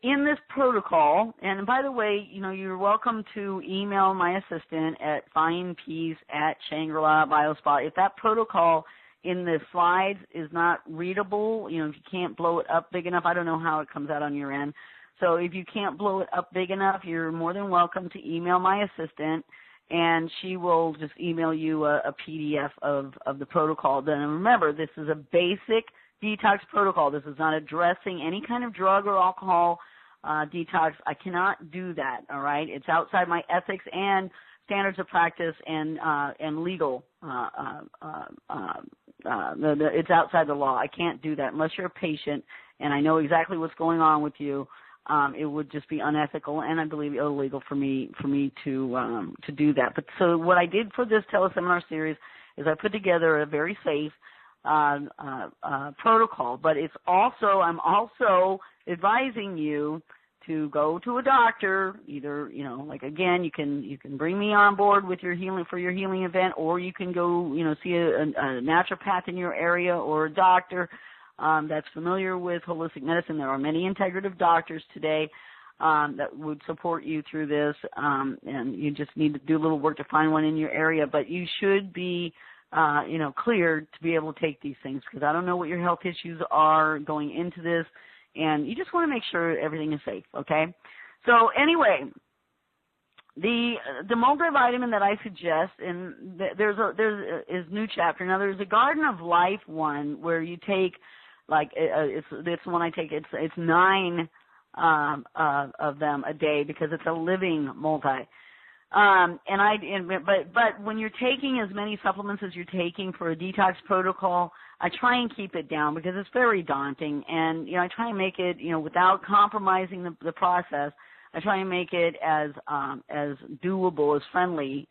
In this protocol, and by the way, you know, you're welcome to email my assistant at findpeace@Shangril-La Biospot. If that protocol in the slides is not readable, you know, if you can't blow it up big enough, I don't know how it comes out on your end. So if you can't blow it up big enough, you're more than welcome to email my assistant, and she will just email you a PDF of the protocol. Then remember, this is a basic detox protocol. This is not addressing any kind of drug or alcohol detox. I cannot do that, all right? It's outside my ethics and standards of practice and legal. It's outside the law. I can't do that unless you're a patient and I know exactly what's going on with you. It would just be unethical and I believe illegal for me to do that. But so what I did for this teleseminar series is I put together a very safe protocol, but I'm also advising you to go to a doctor. Either, you know, like again, you can bring me on board with your healing event, or you can go, you know, see a naturopath in your area or a doctor that's familiar with holistic medicine. There are many integrative doctors today that would support you through this, and you just need to do a little work to find one in your area. But you should be you know, cleared to be able to take these things, because I don't know what your health issues are going into this, and you just want to make sure everything is safe, okay? So anyway, the multivitamin that I suggest, and is new chapter. Now there's a Garden of Life one where you take, like, it's the one I take. It's 9 of them a day because it's a living multi. But when you're taking as many supplements as you're taking for a detox protocol, I try and keep it down because it's very daunting, and, you know, I try and make it, you know, without compromising the process. I try and make it as doable, as friendly,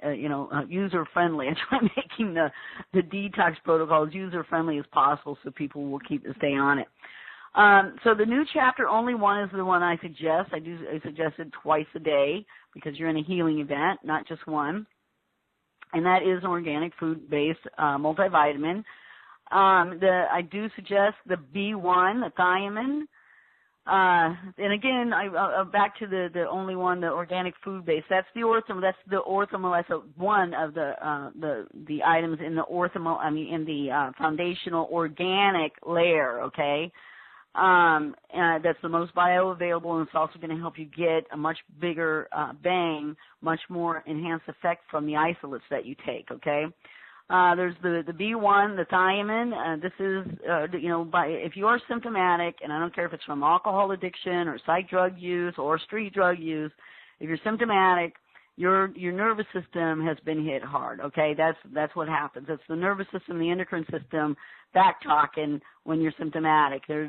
user friendly. I try making the detox protocol as user friendly as possible so people will stay on it. So the new chapter only one is the one I suggest. I suggest it twice a day because you're in a healing event, not just one. And that is an organic food-based multivitamin. I do suggest the B1, the thiamine. And again, back to the only one, the organic food-based. That's the orthomolecular, one of the items in the foundational organic layer. Okay. That's the most bioavailable, and it's also going to help you get a much bigger bang, much more enhanced effect from the isolates that you take, okay? There's the B1, the thiamine. This is, if you are symptomatic, and I don't care if it's from alcohol addiction or psych drug use or street drug use, if you're symptomatic, your nervous system has been hit hard, okay? That's what happens. It's the nervous system, the endocrine system back talking when you're symptomatic. They're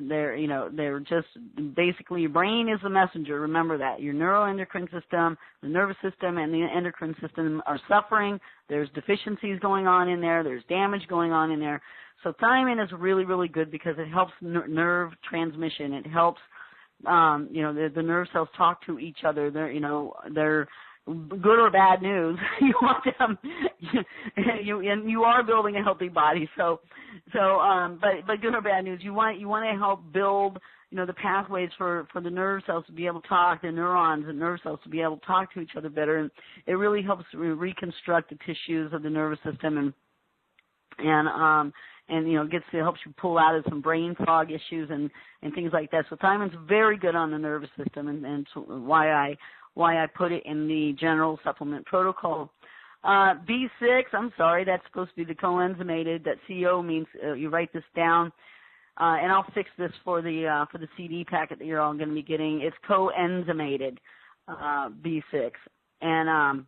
just basically, your brain is the messenger. Remember that. Your neuroendocrine system, the nervous system, and the endocrine system are suffering. There's deficiencies going on in there. There's damage going on in there. So thiamine is really, really good because it helps nerve transmission. It helps the nerve cells talk to each other. They're good or bad news. You want them, and you are building a healthy body. But good or bad news, you want to help build, the pathways for the nerve cells to be able to talk, the neurons and nerve cells to be able to talk to each other better, and it really helps reconstruct the tissues of the nervous system helps you pull out of some brain fog issues and things like that. So thiamin's very good on the nervous system, and so why I put it in the general supplement protocol. B6, I'm sorry, that's supposed to be the Coenzyme Ated. That CO means you write this down, and I'll fix this for the CD packet that you're all going to be getting. It's Coenzyme Ated B6, and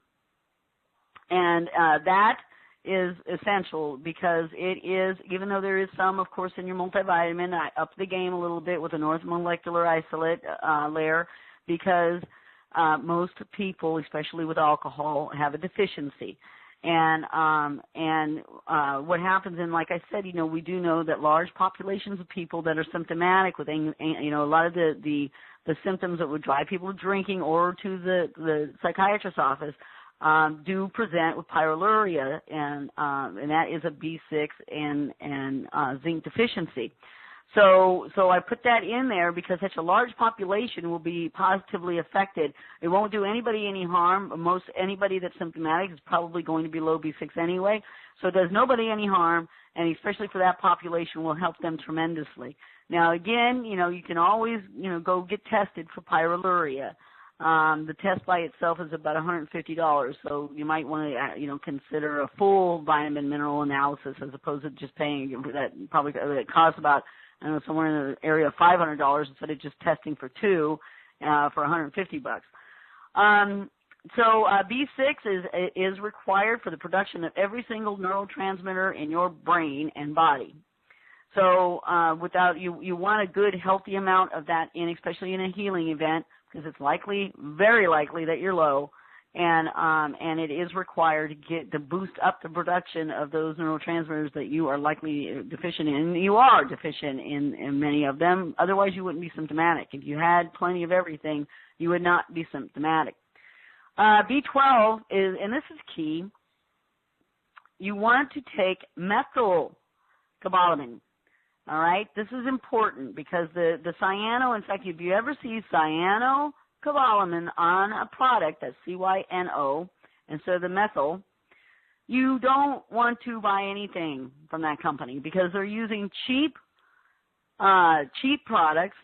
that is essential because it is, even though there is some, of course, in your multivitamin, I upped the game a little bit with an orthomolecular isolate layer because most people, especially with alcohol, have a deficiency. And what happens, and like I said, we do know that large populations of people that are symptomatic with, a lot of the symptoms that would drive people to drinking or to the psychiatrist's office do present with pyroluria, and that is a B6 and zinc deficiency. So I put that in there because such a large population will be positively affected. It won't do anybody any harm. Anybody that's symptomatic is probably going to be low B6 anyway. So it does nobody any harm, and especially for that population will help them tremendously. Now again, you can always, go get tested for pyroluria. The test by itself is about $150, so you might want to, consider a full vitamin mineral analysis as opposed to just paying that. Probably it costs about, somewhere in the area of $500 instead of just testing for two for $150. So B6 is required for the production of every single neurotransmitter in your brain and body. So you want a good, healthy amount of that in, especially in a healing event, because it's very likely that you're low, and it is required to boost up the production of those neurotransmitters that you are likely deficient in. And you are deficient in many of them, otherwise you wouldn't be symptomatic. If you had plenty of everything, you would not be symptomatic. B12 is, and this is key, you want to take methylcobalamin. All right, this is important because the cyano, in fact, if you ever see cyanocobalamin on a product, that's CYNO, instead of the methyl, you don't want to buy anything from that company because they're using cheap products,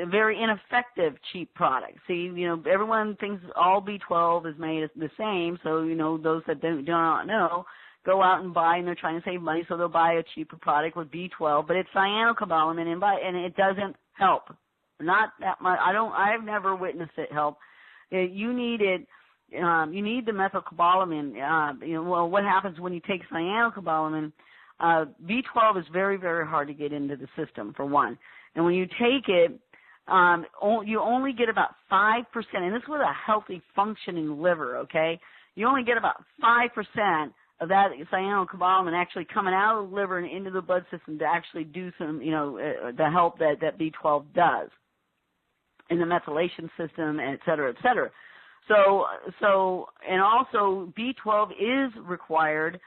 very ineffective cheap products. See, everyone thinks all B12 is made the same, so, those that do not know go out and buy, and they're trying to save money, so they'll buy a cheaper product with B12, but it's cyanocobalamin, and it doesn't help. Not that much. I've never witnessed it help. You need it. You need the methylcobalamin. What happens when you take cyanocobalamin? B12 is very, very hard to get into the system, for one. And when you take it, you only get about 5%, and this is with a healthy, functioning liver, okay? You only get about 5% of that cyanocobalamin actually coming out of the liver and into the blood system to actually do some, the help that B12 does in the methylation system, et cetera, et cetera. So, and also B12 is required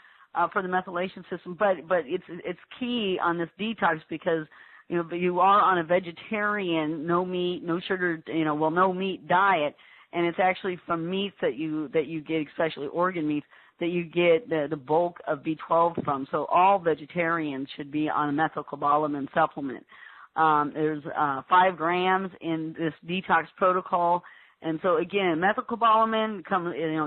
for the methylation system, but it's key on this detox because you are on a vegetarian, no meat, no sugar, no meat diet, and it's actually from meats that you get, especially organ meats, that you get the bulk of B12 from. So all vegetarians should be on a methylcobalamin supplement. There's 5 grams in this detox protocol. And so again, methylcobalamin,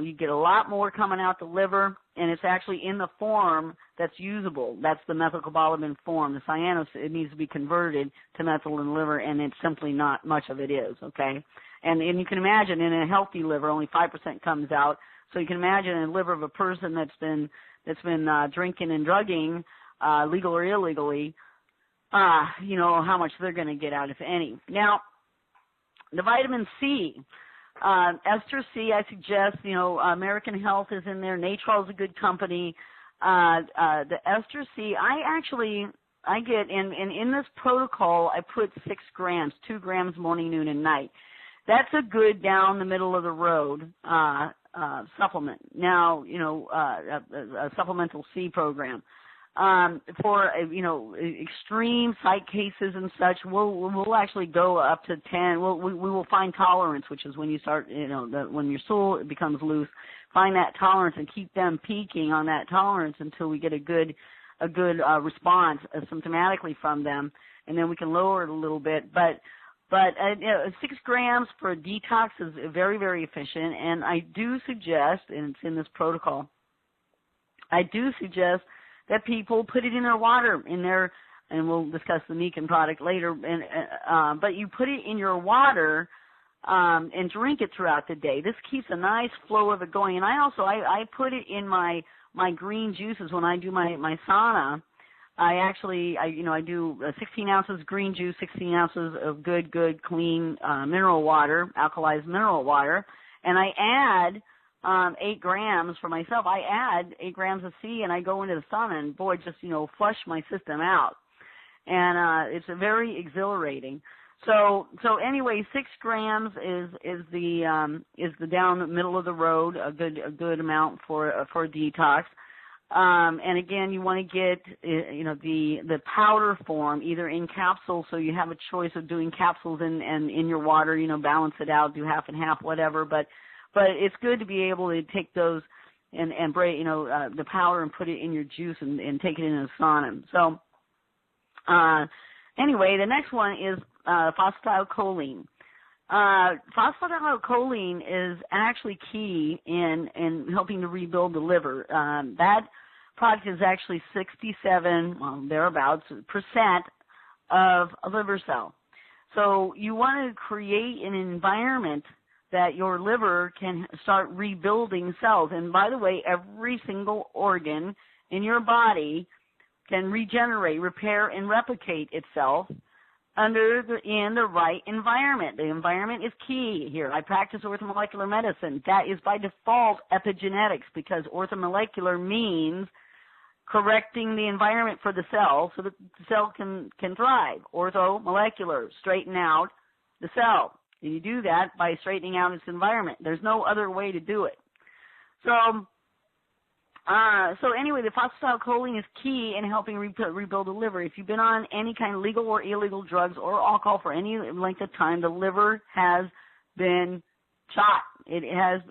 you get a lot more coming out the liver, and it's actually in the form that's usable. That's the methylcobalamin form. The cyanose, it needs to be converted to methyl in the liver, and it's simply not much of it is, okay? And you can imagine in a healthy liver, only 5% comes out. So you can imagine in the liver of a person that's been drinking and drugging, legal or illegally, how much they're going to get out, if any. Now, the vitamin C, ester C, I suggest, American Health is in there. Natrol is a good company. The ester C, in this protocol, I put 6 grams, 2 grams morning, noon, and night. That's a good down the middle of the road supplement. Now, a supplemental C program. For extreme site cases and such, we'll actually go up to 10. We will find tolerance, which is when you start, when your stool becomes loose, find that tolerance and keep them peaking on that tolerance until we get a good response symptomatically from them, and then we can lower it a little bit. But 6 grams for a detox is very, very efficient, and I do suggest, and it's in this protocol, I do suggest that people put it in their water, and we'll discuss the Meekin product later, but you put it in your water and drink it throughout the day. This keeps a nice flow of it going, and I put it in my green juices when I do my sauna. I do 16 ounces green juice, 16 ounces of good, clean mineral water, alkalized mineral water, and I add 8 grams for myself. I add 8 grams of C, and I go into the sauna, and boy, just flush my system out, and it's very exhilarating. So anyway, 6 grams is the down the middle of the road, a good amount for a detox. And again, you want to get the powder form either in capsules, so you have a choice of doing capsules and in your water, balance it out, do half and half, whatever. But it's good to be able to take those and break the powder and put it in your juice and take it in a sauna. So anyway, the next one is phosphatidylcholine. Phosphatidylcholine is actually key in helping to rebuild the liver. That product is actually 67, thereabouts, % of a liver cell. So you want to create an environment that your liver can start rebuilding cells. And by the way, every single organ in your body can regenerate, repair, and replicate itself in the right environment. The environment is key here. I practice orthomolecular medicine. That is by default epigenetics, because orthomolecular means correcting the environment for the cell so that the cell can thrive. Orthomolecular, straighten out the cell. And you do that by straightening out its environment. There's no other way to do it. So anyway, the phosphatidylcholine is key in helping rebuild the liver. If you've been on any kind of legal or illegal drugs or alcohol for any length of time, the liver has been shot. It has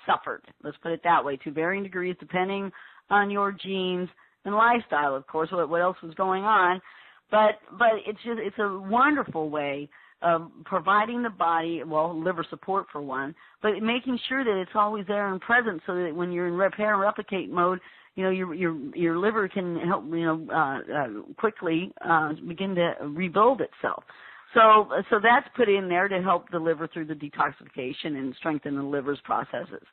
suffered. Let's put it that way, to varying degrees, depending on your genes and lifestyle, of course, what else was going on. But it's a wonderful way of providing the body, liver support for one, but making sure that it's always there and present, so that when you're in repair and replicate mode, your liver can help quickly begin to rebuild itself. So that's put in there to help the liver through the detoxification and strengthen the liver's processes.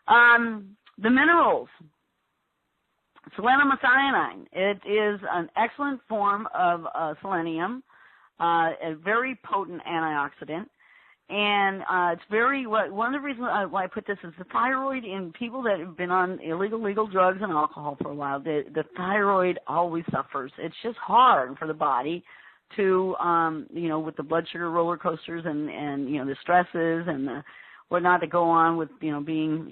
The minerals. Selenium methionine. It is an excellent form of selenium. A very potent antioxidant, and it's one of the reasons why I put this is the thyroid in people that have been on illegal drugs and alcohol for a while. The thyroid always suffers. It's just hard for the body to with the blood sugar roller coasters and the stresses and the whatnot that go on with being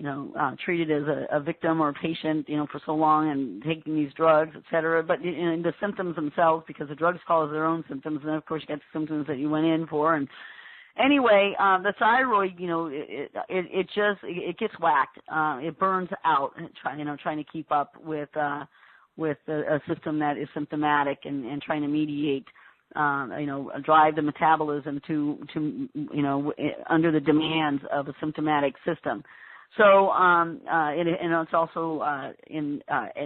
treated as a victim or a patient for so long and taking these drugs, et cetera. But the symptoms themselves, because the drugs cause their own symptoms, and then of course you get the symptoms that you went in for. And anyway, the thyroid, it gets whacked. It burns out, trying to keep up with a system that is symptomatic and trying to mediate. Drive the metabolism to under the demands of a symptomatic system. So, it's also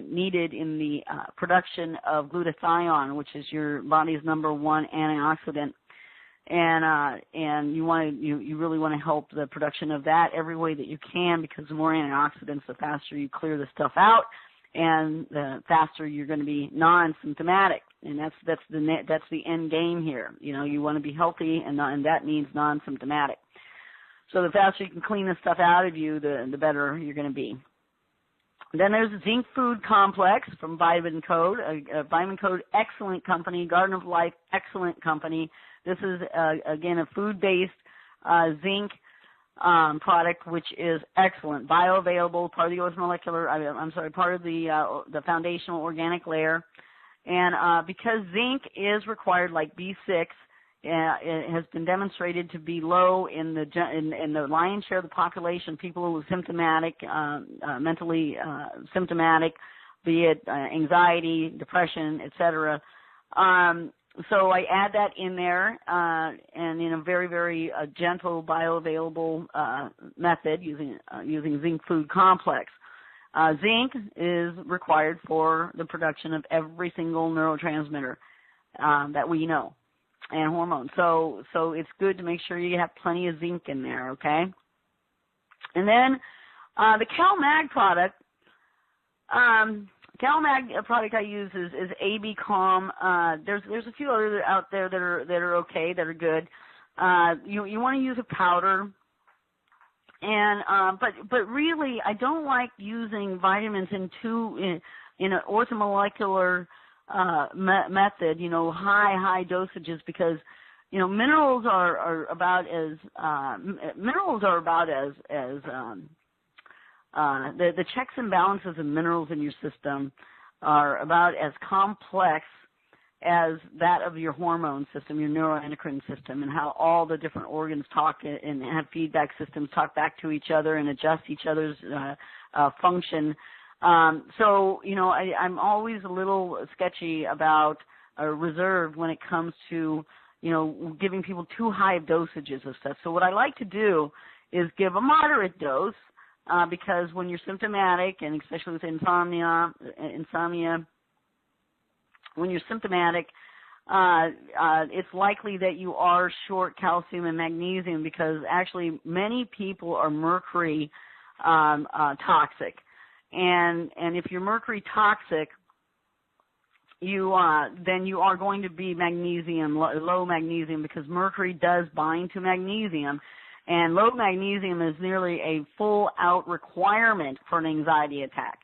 needed in the production of glutathione, which is your body's #1 antioxidant, and you really want to help the production of that every way that you can, because the more antioxidants, the faster you clear the stuff out, and the faster you're going to be non-symptomatic. And that's the end game here. You want to be healthy, and that means non-symptomatic. So the faster you can clean this stuff out of you, the better you're going to be. Then there's Zinc Food Complex from Vitamin Code. Vitamin Code, excellent company. Garden of Life, excellent company. This is, again, a food-based zinc product, which is excellent. Bioavailable, part of the Orthomolecular, part of the foundational organic layer. And because zinc is required like B6, it has been demonstrated to be low in the lion's share of the population, people who are symptomatic, mentally symptomatic, be it anxiety, depression, etc. So I add that in there, and in a very, very gentle, bioavailable method using Zinc Food Complex. Zinc is required for the production of every single neurotransmitter that we know, and hormones. So it's good to make sure you have plenty of zinc in there, okay? And then the CalMag product, CalMag product I use is AB Calm. There's a few others out there that are okay, that are good. You want to use a powder, and but really I don't like using vitamins in an orthomolecular method, high dosages, because minerals are about as the checks and balances of minerals in your system are about as complex as that of your hormone system, your neuroendocrine system, and how all the different organs talk and have feedback systems, talk back to each other and adjust each other's function. So I'm always a little sketchy about reserved when it comes to giving people too high of dosages of stuff. So what I like to do is give a moderate dose, because when you're symptomatic, and especially with insomnia, when you're symptomatic, it's likely that you are short calcium and magnesium, because actually many people are mercury toxic. And if you're mercury toxic, then you are going to be magnesium, low magnesium, because mercury does bind to magnesium. And low magnesium is nearly a full-out requirement for an anxiety attack.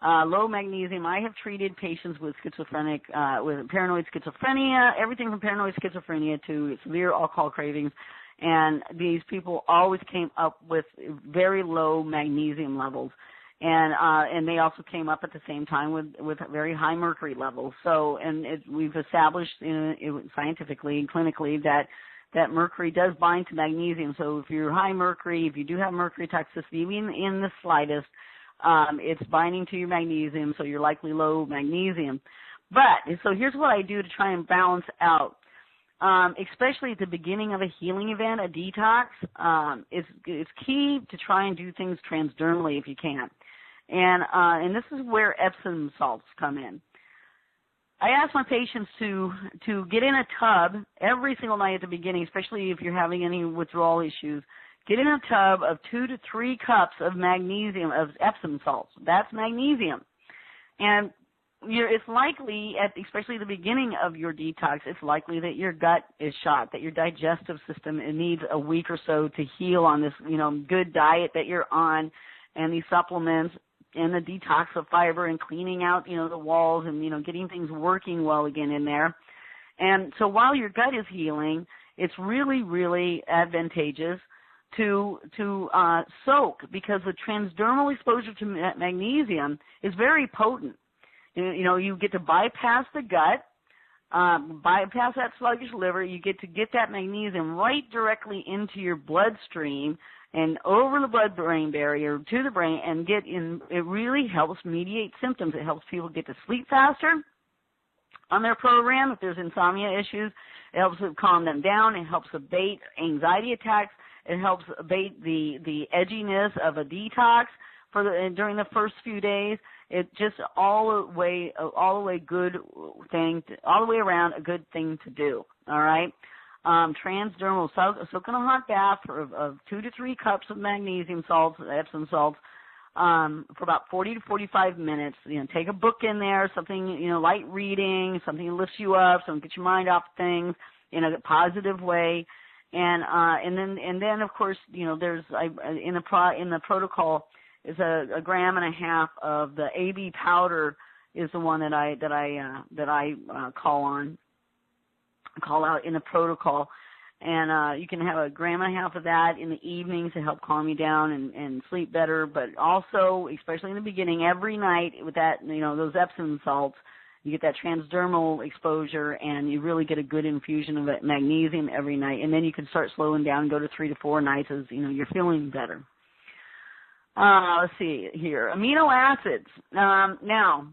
Low magnesium, I have treated patients with schizophrenic, with paranoid schizophrenia, everything from paranoid schizophrenia to severe alcohol cravings, and these people always came up with very low magnesium levels. And they also came up at the same time with very high mercury levels. So, we've established scientifically and clinically that mercury does bind to magnesium. So if you're high mercury, if you do have mercury toxicity, even in the slightest, it's binding to your magnesium, so you're likely low magnesium. But, so here's what I do to try and balance out. Especially at the beginning of a healing event, a detox, it's key to try and do things transdermally if you can. And this is where Epsom salts come in. I ask my patients to get in a tub every single night at the beginning, especially if you're having any withdrawal issues. Get in a tub of 2 to 3 cups of magnesium, of Epsom salts. That's magnesium. And it's likely, especially at the beginning of your detox, it's likely that your gut is shot, that your digestive system, it needs a week or so to heal on this, good diet that you're on, and these supplements, and the Detox of Fiber, and cleaning out, the walls, and, getting things working well again in there. And so while your gut is healing, it's really, really advantageous to soak, because the transdermal exposure to magnesium is very potent. You get to bypass the gut, bypass that sluggish liver. You get that magnesium right directly into your bloodstream and over the blood-brain barrier to the brain, and get in. It really helps mediate symptoms. It helps people get to sleep faster on their program if there's insomnia issues. It helps calm them down. It helps abate anxiety attacks. It helps abate the edginess of a detox during the first few days. It's just all the way good thing, all the way around a good thing to do. All right. Transdermal, soak in a hot bath of 2 to 3 cups of magnesium salts, Epsom salts, for about 40 to 45 minutes. Take a book in there, something, light reading, something that lifts you up, something to get your mind off things in a positive way. And then of course, there's in the protocol, is a gram and a half of the AB powder is the one that I call out in the protocol. And you can have a gram and a half of that in the evenings to help calm you down and sleep better. But also, especially in the beginning, every night with that, those Epsom salts, you get that transdermal exposure, and you really get a good infusion of magnesium every night. And then you can start slowing down and go to 3 to 4 nights as, you're feeling better. Let's see here. Amino acids. Now,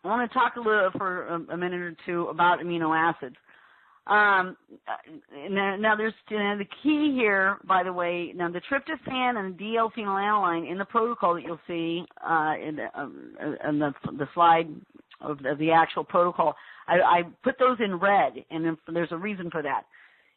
I want to talk a little for a minute or two about amino acids. Now there's the key here, by the way. Now the tryptophan and the DL-phenylalanine in the protocol that you'll see in the slide of the actual protocol, I put those in red, and there's a reason for that.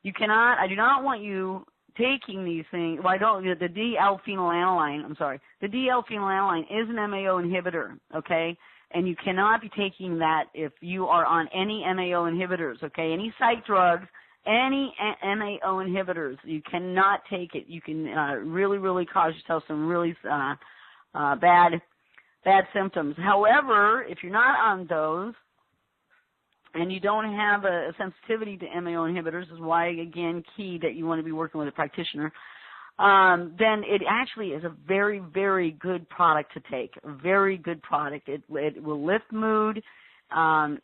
I do not want you taking these things. Well, the DL-phenylalanine. The DL-phenylalanine is an MAO inhibitor. Okay. And you cannot be taking that if you are on any MAO inhibitors, okay? Any psych drugs, any MAO inhibitors, you cannot take it. You can really, really cause yourself some really bad symptoms. However, if you're not on those and you don't have a sensitivity to MAO inhibitors, is why, again, key that you want to be working with a practitioner, then it actually is a very, very good product to take. A very good product. It will lift mood.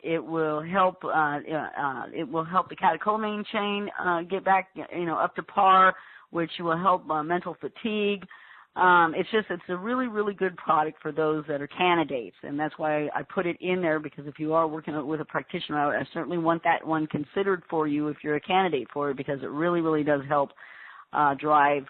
It will help. It will help the catecholamine chain get back, up to par, which will help mental fatigue. It's a really, really good product for those that are candidates, and that's why I put it in there, because if you are working with a practitioner, I certainly want that one considered for you if you're a candidate for it, because it really, really does help drive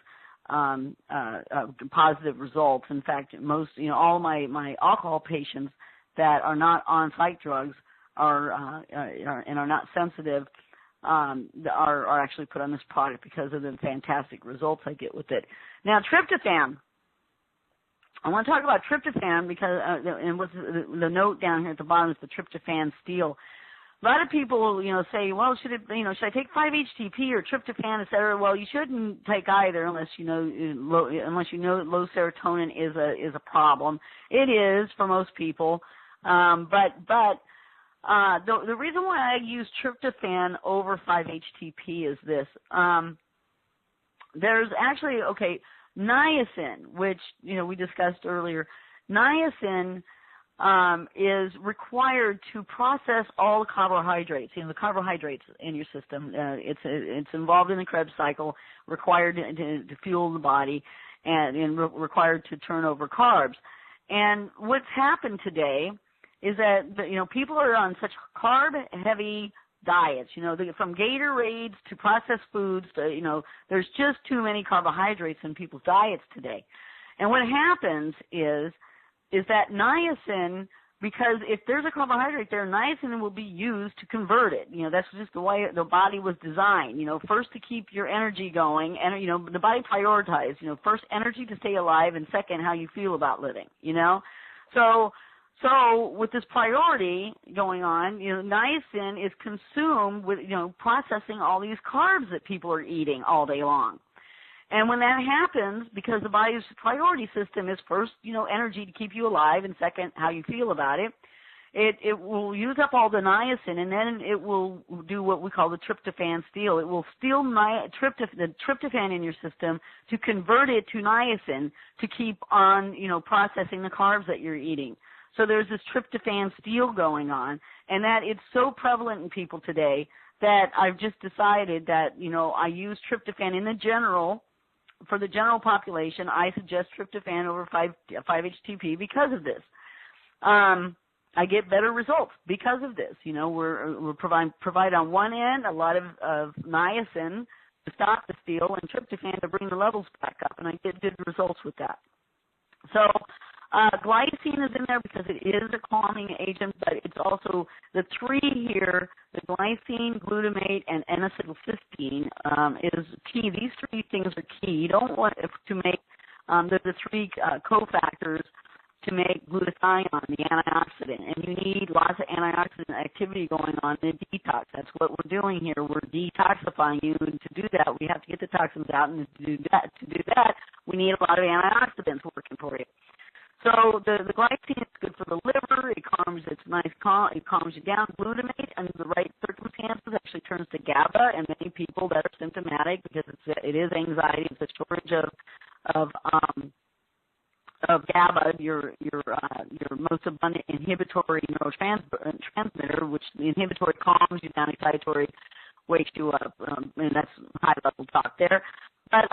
positive results. In fact, most, all my alcohol patients that are not on psych drugs are not sensitive are actually put on this product because of the fantastic results I get with it. Now, tryptophan. I want to talk about tryptophan because, and what's the note down here at the bottom is the Tryptophan Steal. A lot of people, say, well, should I take 5-HTP or tryptophan, et cetera? Well, you shouldn't take either unless you know low serotonin is a problem. It is for most people, but the reason why I use tryptophan over 5-HTP is this. There's actually niacin, which we discussed earlier. Niacin is required to process all the carbohydrates, the carbohydrates in your system. It's involved in the Krebs cycle, required to fuel the body, and required to turn over carbs. And what's happened today is that people are on such carb-heavy diets. From Gatorades to processed foods, there's just too many carbohydrates in people's diets today. And what happens is that niacin, because if there's a carbohydrate there, niacin will be used to convert it. That's just the way the body was designed. First to keep your energy going, and the body prioritized. First energy to stay alive, and second how you feel about living. So with this priority going on, niacin is consumed with processing all these carbs that people are eating all day long. And when that happens, because the body's priority system is first, energy to keep you alive, and second, how you feel about it, it will use up all the niacin, and then it will do what we call the tryptophan steal. It will steal the tryptophan in your system to convert it to niacin to keep on, processing the carbs that you're eating. So there's this tryptophan steal going on, and that it's so prevalent in people today that I've just decided that, I use tryptophan in the general. For the general population, I suggest tryptophan over 5-HTP because of this. I get better results because of this. We're provide on one end a lot of niacin to stop the steal, and tryptophan to bring the levels back up, and I get good results with that. So glycine is in there because it is a calming agent, but it's also the three here, the glycine, glutamate, and N-acetylcysteine is key. These three things are key. You don't want to make the three cofactors to make glutathione, the antioxidant, and you need lots of antioxidant activity going on in a detox. That's what we're doing here. We're detoxifying you, and to do that, we have to get the toxins out, and to do that, we need a lot of antioxidants working for you. So the glycine is good for the liver. It calms. It's nice. It calms you down. Glutamate, under the right circumstances, actually turns to GABA, and many people that are symptomatic because it is anxiety. It's a shortage of GABA, your most abundant inhibitory neurotransmitter, which the inhibitory calms you down, excitatory wakes you up, and that's high level talk there. But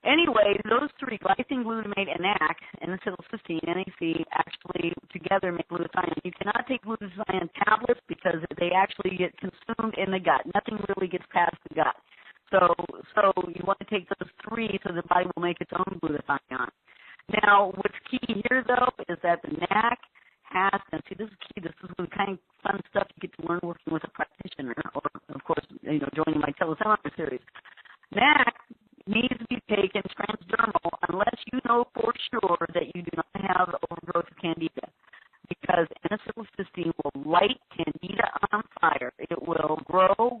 anyway, those three, glycine, glutamate, and NAC, N-acetylcysteine, NAC, actually together make glutathione. You cannot take glutathione tablets because they actually get consumed in the gut. Nothing really gets past the gut. So you want to take those three so the body will make its own glutathione. Now, what's key here, though, is that the NAC has, and see, this is key. This is the kind of fun stuff you get to learn working with a practitioner, or, of course, joining my teleseminar series. NAC needs to be taken transdermal unless you know for sure that you do not have overgrowth of candida, because N-acetylcysteine will light candida on fire. It will grow,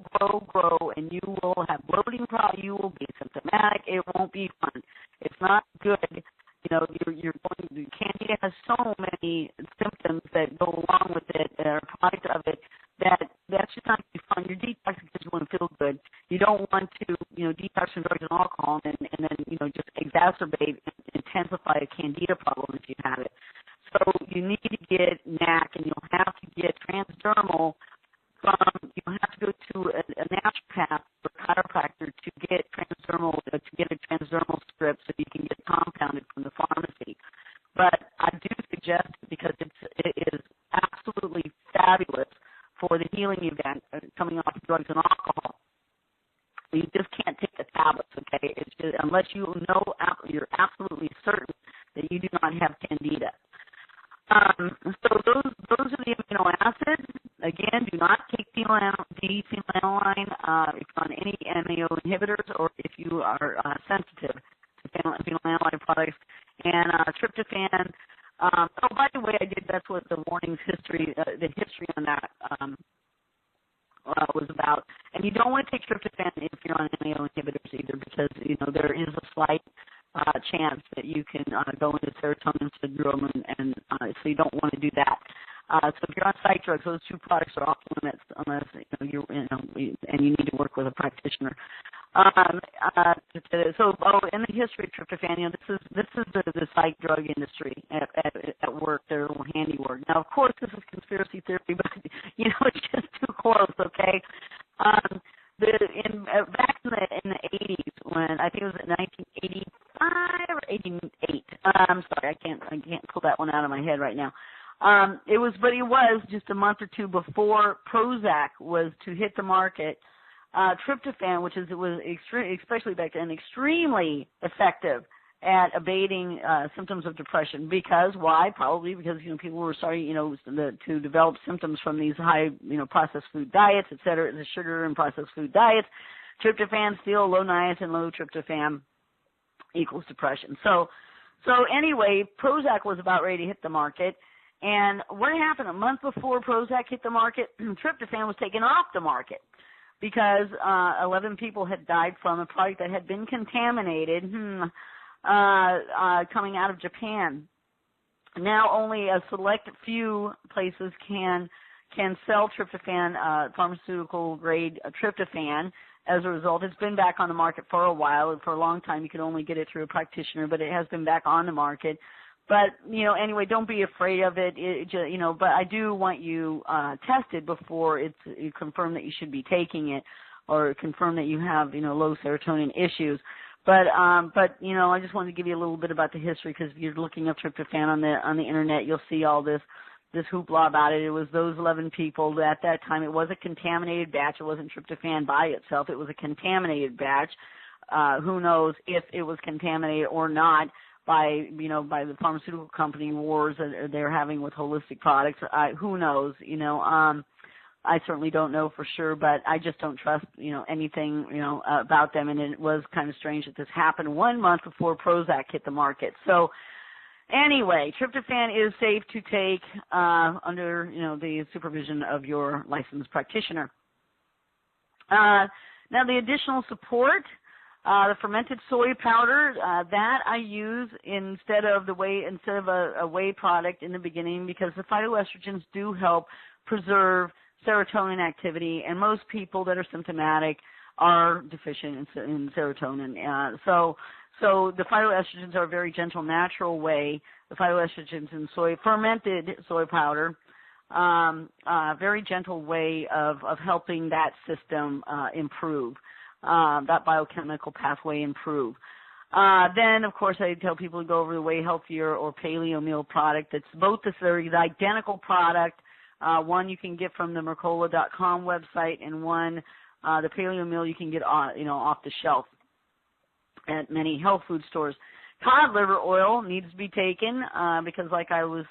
and you will have bloating problems. You will be symptomatic. It won't be fun. It's not good. Candida has so many symptoms that go along with it, that are a product of it, that's just not going to be fun. You're detoxing because you want to feel good. You don't want to, detox from drugs and alcohol and then, just exacerbate and intensify a candida problem if you have it. So you need to get NAC, and you'll have to get transdermal you'll have to go to a naturopath or chiropractor to get a transdermal script so you can get it compounded from the pharmacy. But I do suggest it because it is absolutely fabulous for the healing event coming off drugs and alcohol. You just can't take the tablets, okay? It's just, unless you know you're absolutely certain that you do not have candida. So those are the amino acids. Again, do not take D-phenylalanine if you're on any MAO inhibitors or if you are sensitive to phenylalanine products. And tryptophan. By the way, that's what the warnings history, the history on that was about. And you don't want to take tryptophan if you're on MAO inhibitors either, because there is a slight chance that you can go into serotonin syndrome, and so you don't want to do that. So if you're on psych drugs, those two products are off limits unless you're and you need to work with a practitioner. So in the history of tryptophan, this is the psych drug industry at work, their little handiwork. Now, of course, this is conspiracy theory, but it's just too close. Okay. Back in the 80s, when I think it was in 1985 or 88. I'm sorry, I can't pull that one out of my head right now. It was just a month or two before Prozac was to hit the market. Tryptophan, which was especially back then, extremely effective at abating symptoms of depression. Because why? Probably because people were starting to develop symptoms from these high processed food diets, et cetera, the sugar and processed food diets. Tryptophan Steal, low niacin, low tryptophan equals depression. So anyway, Prozac was about ready to hit the market. And what happened a month before Prozac hit the market? Tryptophan was taken off the market because 11 people had died from a product that had been contaminated coming out of Japan. Now only a select few places can sell tryptophan, pharmaceutical grade tryptophan. As a result, it's been back on the market for a while. For a long time, you could only get it through a practitioner, but it has been back on the market. But, anyway, don't be afraid of it. But I do want you tested before you confirm that you should be taking it or confirm that you have, low serotonin issues. But I just wanted to give you a little bit about the history, because if you're looking up tryptophan on the internet, you'll see all this hoopla about it. It was those 11 people that at that time. It was a contaminated batch. It wasn't tryptophan by itself. It was a contaminated batch. Who knows if it was contaminated or not by the pharmaceutical company wars that they're having with holistic products. Who knows? I certainly don't know for sure, but I just don't trust, anything, about them. And it was kind of strange that this happened 1 month before Prozac hit the market. So Anyway, tryptophan is safe to take under, the supervision of your licensed practitioner. Now, the additional support, the fermented soy powder, that I use instead of a whey product in the beginning, because the phytoestrogens do help preserve serotonin activity, and most people that are symptomatic are deficient in serotonin. So the phytoestrogens are a very gentle, natural way. The phytoestrogens in fermented soy powder, very gentle way of helping that system improve, that biochemical pathway improve. Then, of course, I tell people to go over the Way Healthier or Paleo Meal product. It's both the identical product. One you can get from the Mercola.com website, and one, the Paleo Meal, you can get off the shelf at many health food stores. Cod liver oil needs to be taken because, like I was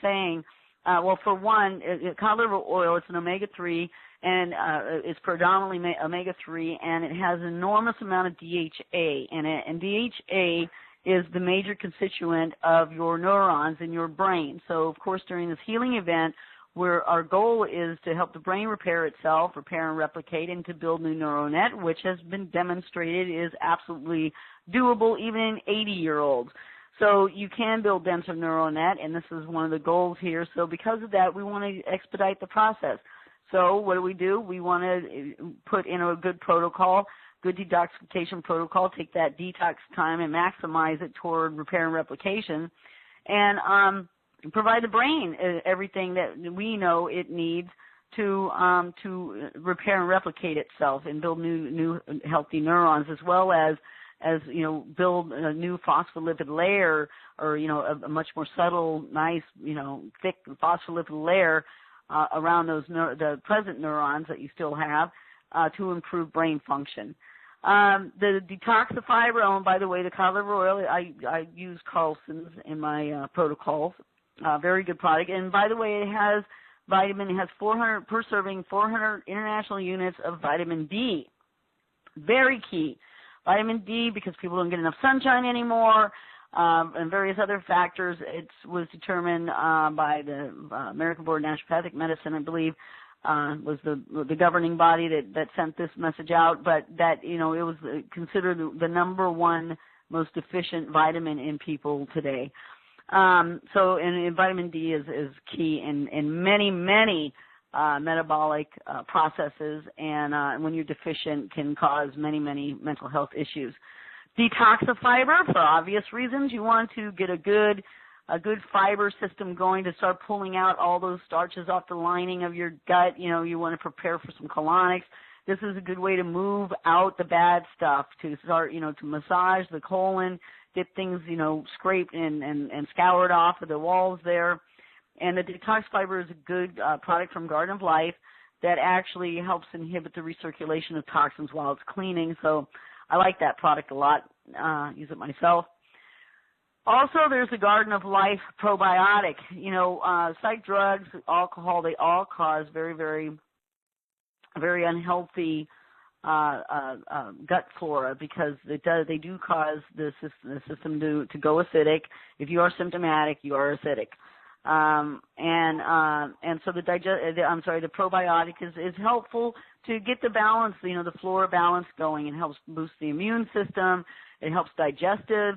saying, for one, cod liver oil, it's an omega-3, and it's predominantly omega-3, and it has an enormous amount of DHA in it, and DHA is the major constituent of your neurons in your brain. So, of course, during this healing event, where our goal is to help the brain repair itself, repair and replicate, and to build new neural net, which has been demonstrated is absolutely doable even in 80-year-olds. So you can build denser neural net, and this is one of the goals here. So because of that, we want to expedite the process. So what do? We want to put in a good protocol, good detoxification protocol, take that detox time and maximize it toward repair and replication, and provide the brain everything that we know it needs to repair and replicate itself and build new healthy neurons, as well as build a new phospholipid layer, or a much more subtle, nice, thick phospholipid layer around the present neurons that you still have to improve brain function. The Detox of Fiber, and by the way, the cod liver oil, I use Carlson's in my protocols. Very good product. And by the way, it has 400 per serving, 400 international units of vitamin D. Very key. Vitamin D, because people don't get enough sunshine anymore, and various other factors. It was determined by the American Board of Naturopathic Medicine, I believe, was the governing body that sent this message out, but that, it was considered the number one most deficient vitamin in people today. And vitamin D is key in many metabolic processes, and when you're deficient can cause many mental health issues. Detox of Fiber, for obvious reasons. You want to get a good fiber system going to start pulling out all those starches off the lining of your gut. You want to prepare for some colonics. This is a good way to move out the bad stuff, to start, to massage the colon, get things, scraped and scoured off of the walls there. And the Detox Fiber is a good product from Garden of Life that actually helps inhibit the recirculation of toxins while it's cleaning. So I like that product a lot. Use it myself. Also, there's the Garden of Life probiotic. Psych drugs, alcohol, they all cause very unhealthy gut flora, because they do cause the system to go acidic. If you are symptomatic, you are acidic. And so the probiotic is helpful to get the balance, the flora balance going. It helps boost the immune system. It helps digestive,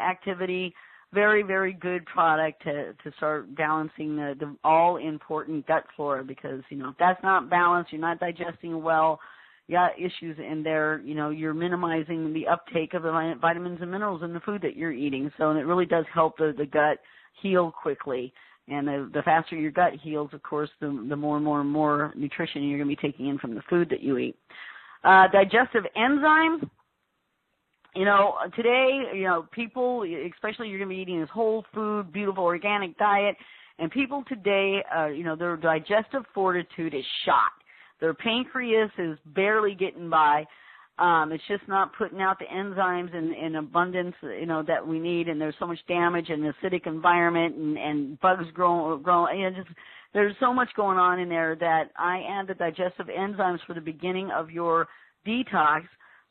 activity. Very good product to start balancing the all important gut flora, because, if that's not balanced, you're not digesting well, you got issues in there, you're minimizing the uptake of the vitamins and minerals in the food that you're eating. So it really does help the gut heal quickly. And the faster your gut heals, of course, the more and more nutrition you're going to be taking in from the food that you eat. Digestive enzymes. Today, people, especially, you're going to be eating this whole food, beautiful organic diet, and people today, their digestive fortitude is shot. Their pancreas is barely getting by. It's just not putting out the enzymes in abundance, that we need, and there's so much damage in the acidic environment and bugs growing. There's so much going on in there that I add the digestive enzymes for the beginning of your detox,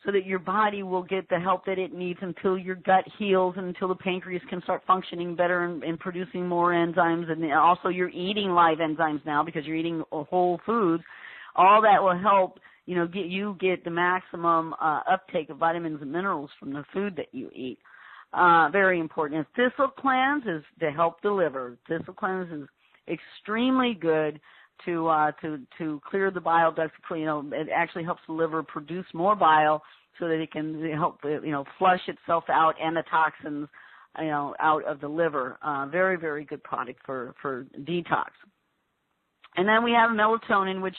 so that your body will get the help that it needs until your gut heals and until the pancreas can start functioning better and producing more enzymes. And also you're eating live enzymes now because you're eating whole foods. All that will help, get the maximum uptake of vitamins and minerals from the food that you eat. Very important. And thistle cleanse is to help the liver. Thistle cleanse is extremely good to clear the bile ducts. It actually helps the liver produce more bile so that it can help flush itself out and the toxins out of the liver. Very, very good product for detox. And then we have melatonin, which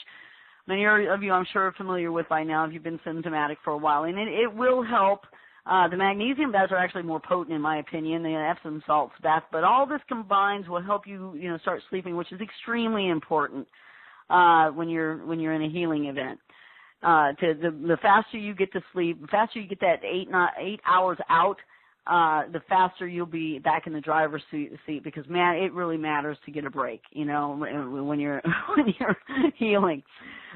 many of you I'm sure are familiar with by now if you've been symptomatic for a while, and it will help. The magnesium baths are actually more potent in my opinion. The Epsom salts bath, but all this combines will help you, start sleeping, which is extremely important when you're in a healing event. The faster you get to sleep, the faster you get that 8 hours out, the faster you'll be back in the driver's seat because man, it really matters to get a break, when you're healing,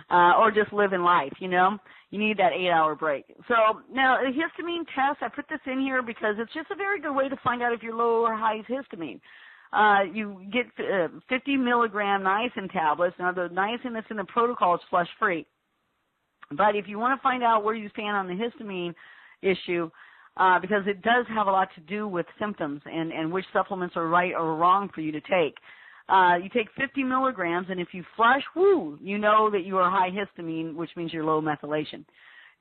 or just living life, You need that 8-hour break. So now the histamine test, I put this in here because it's just a very good way to find out if you're low or high histamine. You get 50 milligram niacin tablets. Now the niacin that's in the protocol is flush-free. But if you want to find out where you stand on the histamine issue, because it does have a lot to do with symptoms and which supplements are right or wrong for you to take. You take 50 milligrams, and if you flush, you know that you are high histamine, which means you're low methylation.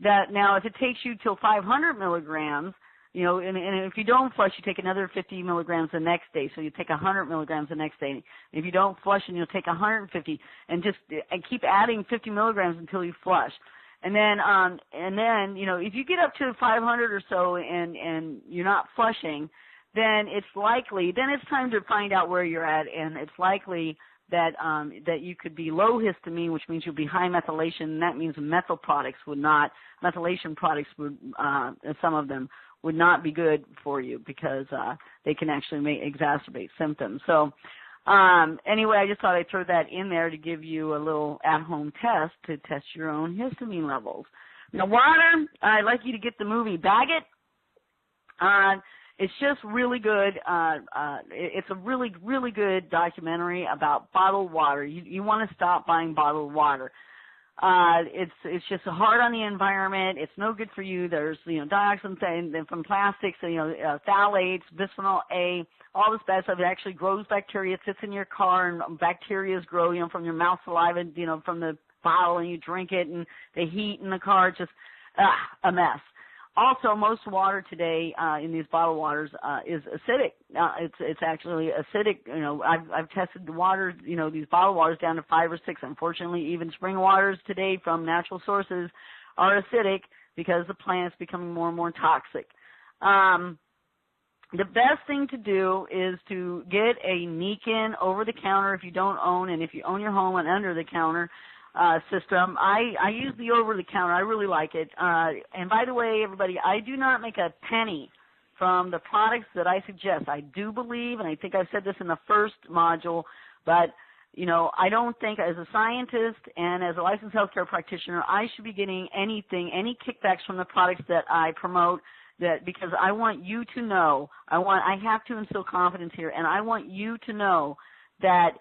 Now, if it takes you till 500 milligrams, and if you don't flush, you take another 50 milligrams the next day. So you take 100 milligrams the next day. If you don't flush, and you'll take 150, and keep adding 50 milligrams until you flush. And then, if you get up to 500 or so, and you're not flushing, then it's time to find out where you're at, and it's likely that you could be low histamine, which means you'll be high methylation, and that means methylation products would, some of them would not be good for you because they can actually exacerbate symptoms. So anyway, I just thought I'd throw that in there to give you a little at-home test to test your own histamine levels. Now, water, I'd like you to get the movie Bag It. It's just really good. It's a really, really good documentary about bottled water. You want to stop buying bottled water. It's just hard on the environment. It's no good for you. There's dioxins from plastics, phthalates, bisphenol A, all this bad stuff. It actually grows bacteria. It sits in your car, and bacteria grow, from your mouth saliva, from the bottle, and you drink it, and the heat in the car, just a mess. Also, most water today in these bottled waters is acidic. It's actually acidic. I've tested the water, these bottled waters down to 5 or 6. Unfortunately, even spring waters today from natural sources are acidic because the plant's becoming more and more toxic. The best thing to do is to get a Nikin over-the-counter if you don't own, and if you own your home, an under-the-counter system. I use the over-the-counter. I really like it. And by the way, everybody, I do not make a penny from the products that I suggest. I do believe, and I think I've said this in the first module, but, I don't think as a scientist and as a licensed healthcare practitioner, I should be getting any kickbacks from the products that I promote, because I want you to know, I have to instill confidence here, and I want you to know that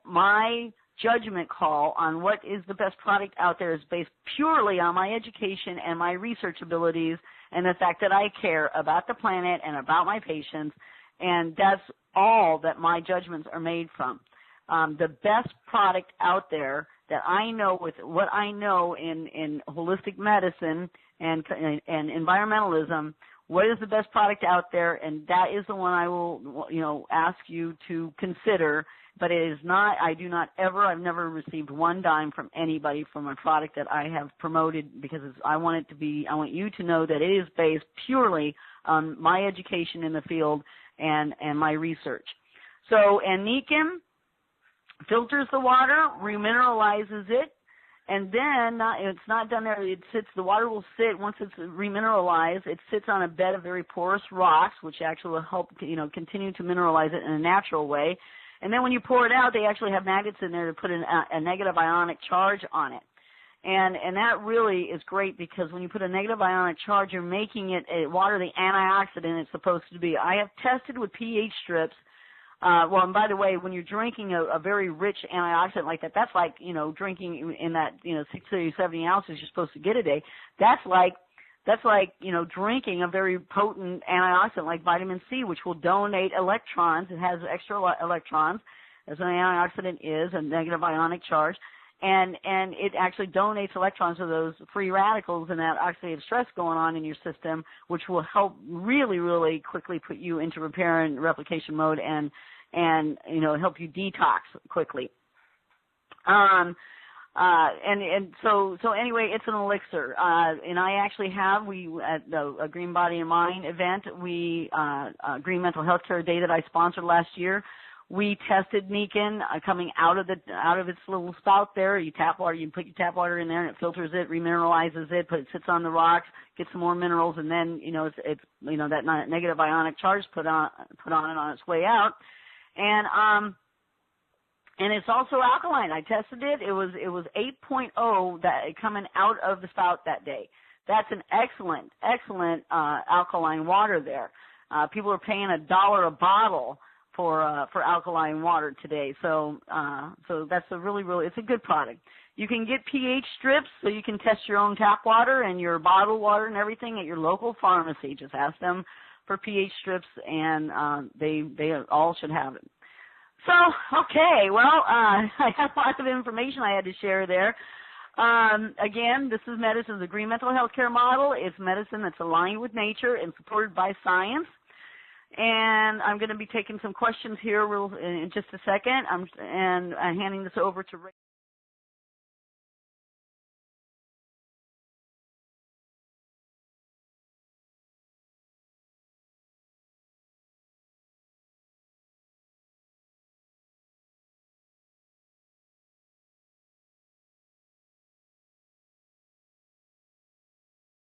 my judgment call on what is the best product out there is based purely on my education and my research abilities and the fact that I care about the planet and about my patients, and that's all that my judgments are made from. The best product out there that I know with what I know in holistic medicine and environmentalism, what is the best product out there, and that is the one I will, ask you to consider. But it is not, I've never received one dime from anybody from a product that I have promoted, because I want you to know that it is based purely on my education in the field and my research. So, and Nikin filters the water, remineralizes it, and then it's not done there. The water will sit, once it's remineralized, it sits on a bed of very porous rocks, which actually will help, continue to mineralize it in a natural way. And then when you pour it out, they actually have magnets in there to put a negative ionic charge on it. And that really is great because when you put a negative ionic charge, you're making it water the antioxidant it's supposed to be. I have tested with pH strips. Well, and by the way, when you're drinking a very rich antioxidant like that, that's like, drinking in that, 60 to 70 ounces you're supposed to get a day. That's like, drinking a very potent antioxidant like vitamin C, which will donate electrons. It has extra electrons, as an antioxidant is, a negative ionic charge. And it actually donates electrons to those free radicals and that oxidative stress going on in your system, which will help really, really quickly put you into repair and replication mode and help you detox quickly. So anyway, it's an elixir. And I actually at the Green Body and Mind event, Green Mental Healthcare Day that I sponsored last year, we tested Niken coming out of its little spout there. You put your tap water in there and it filters it, remineralizes it, it sits on the rocks, gets some more minerals, and then it's that negative ionic charge put on it on its way out, and it's also alkaline. I tested it. It was 8.0 that coming out of the spout that day. That's an excellent alkaline water there. People are paying $1 a bottle for alkaline water today. So that's it's a good product. You can get pH strips so you can test your own tap water and your bottled water and everything at your local pharmacy. Just ask them for pH strips and they all should have it. So, okay, well, I have lots of information I had to share there. Again, this is medicine, the Green Mental Healthcare Model. It's medicine that's aligned with nature and supported by science. And I'm going to be taking some questions here in just a second. I'm handing this over to Ray.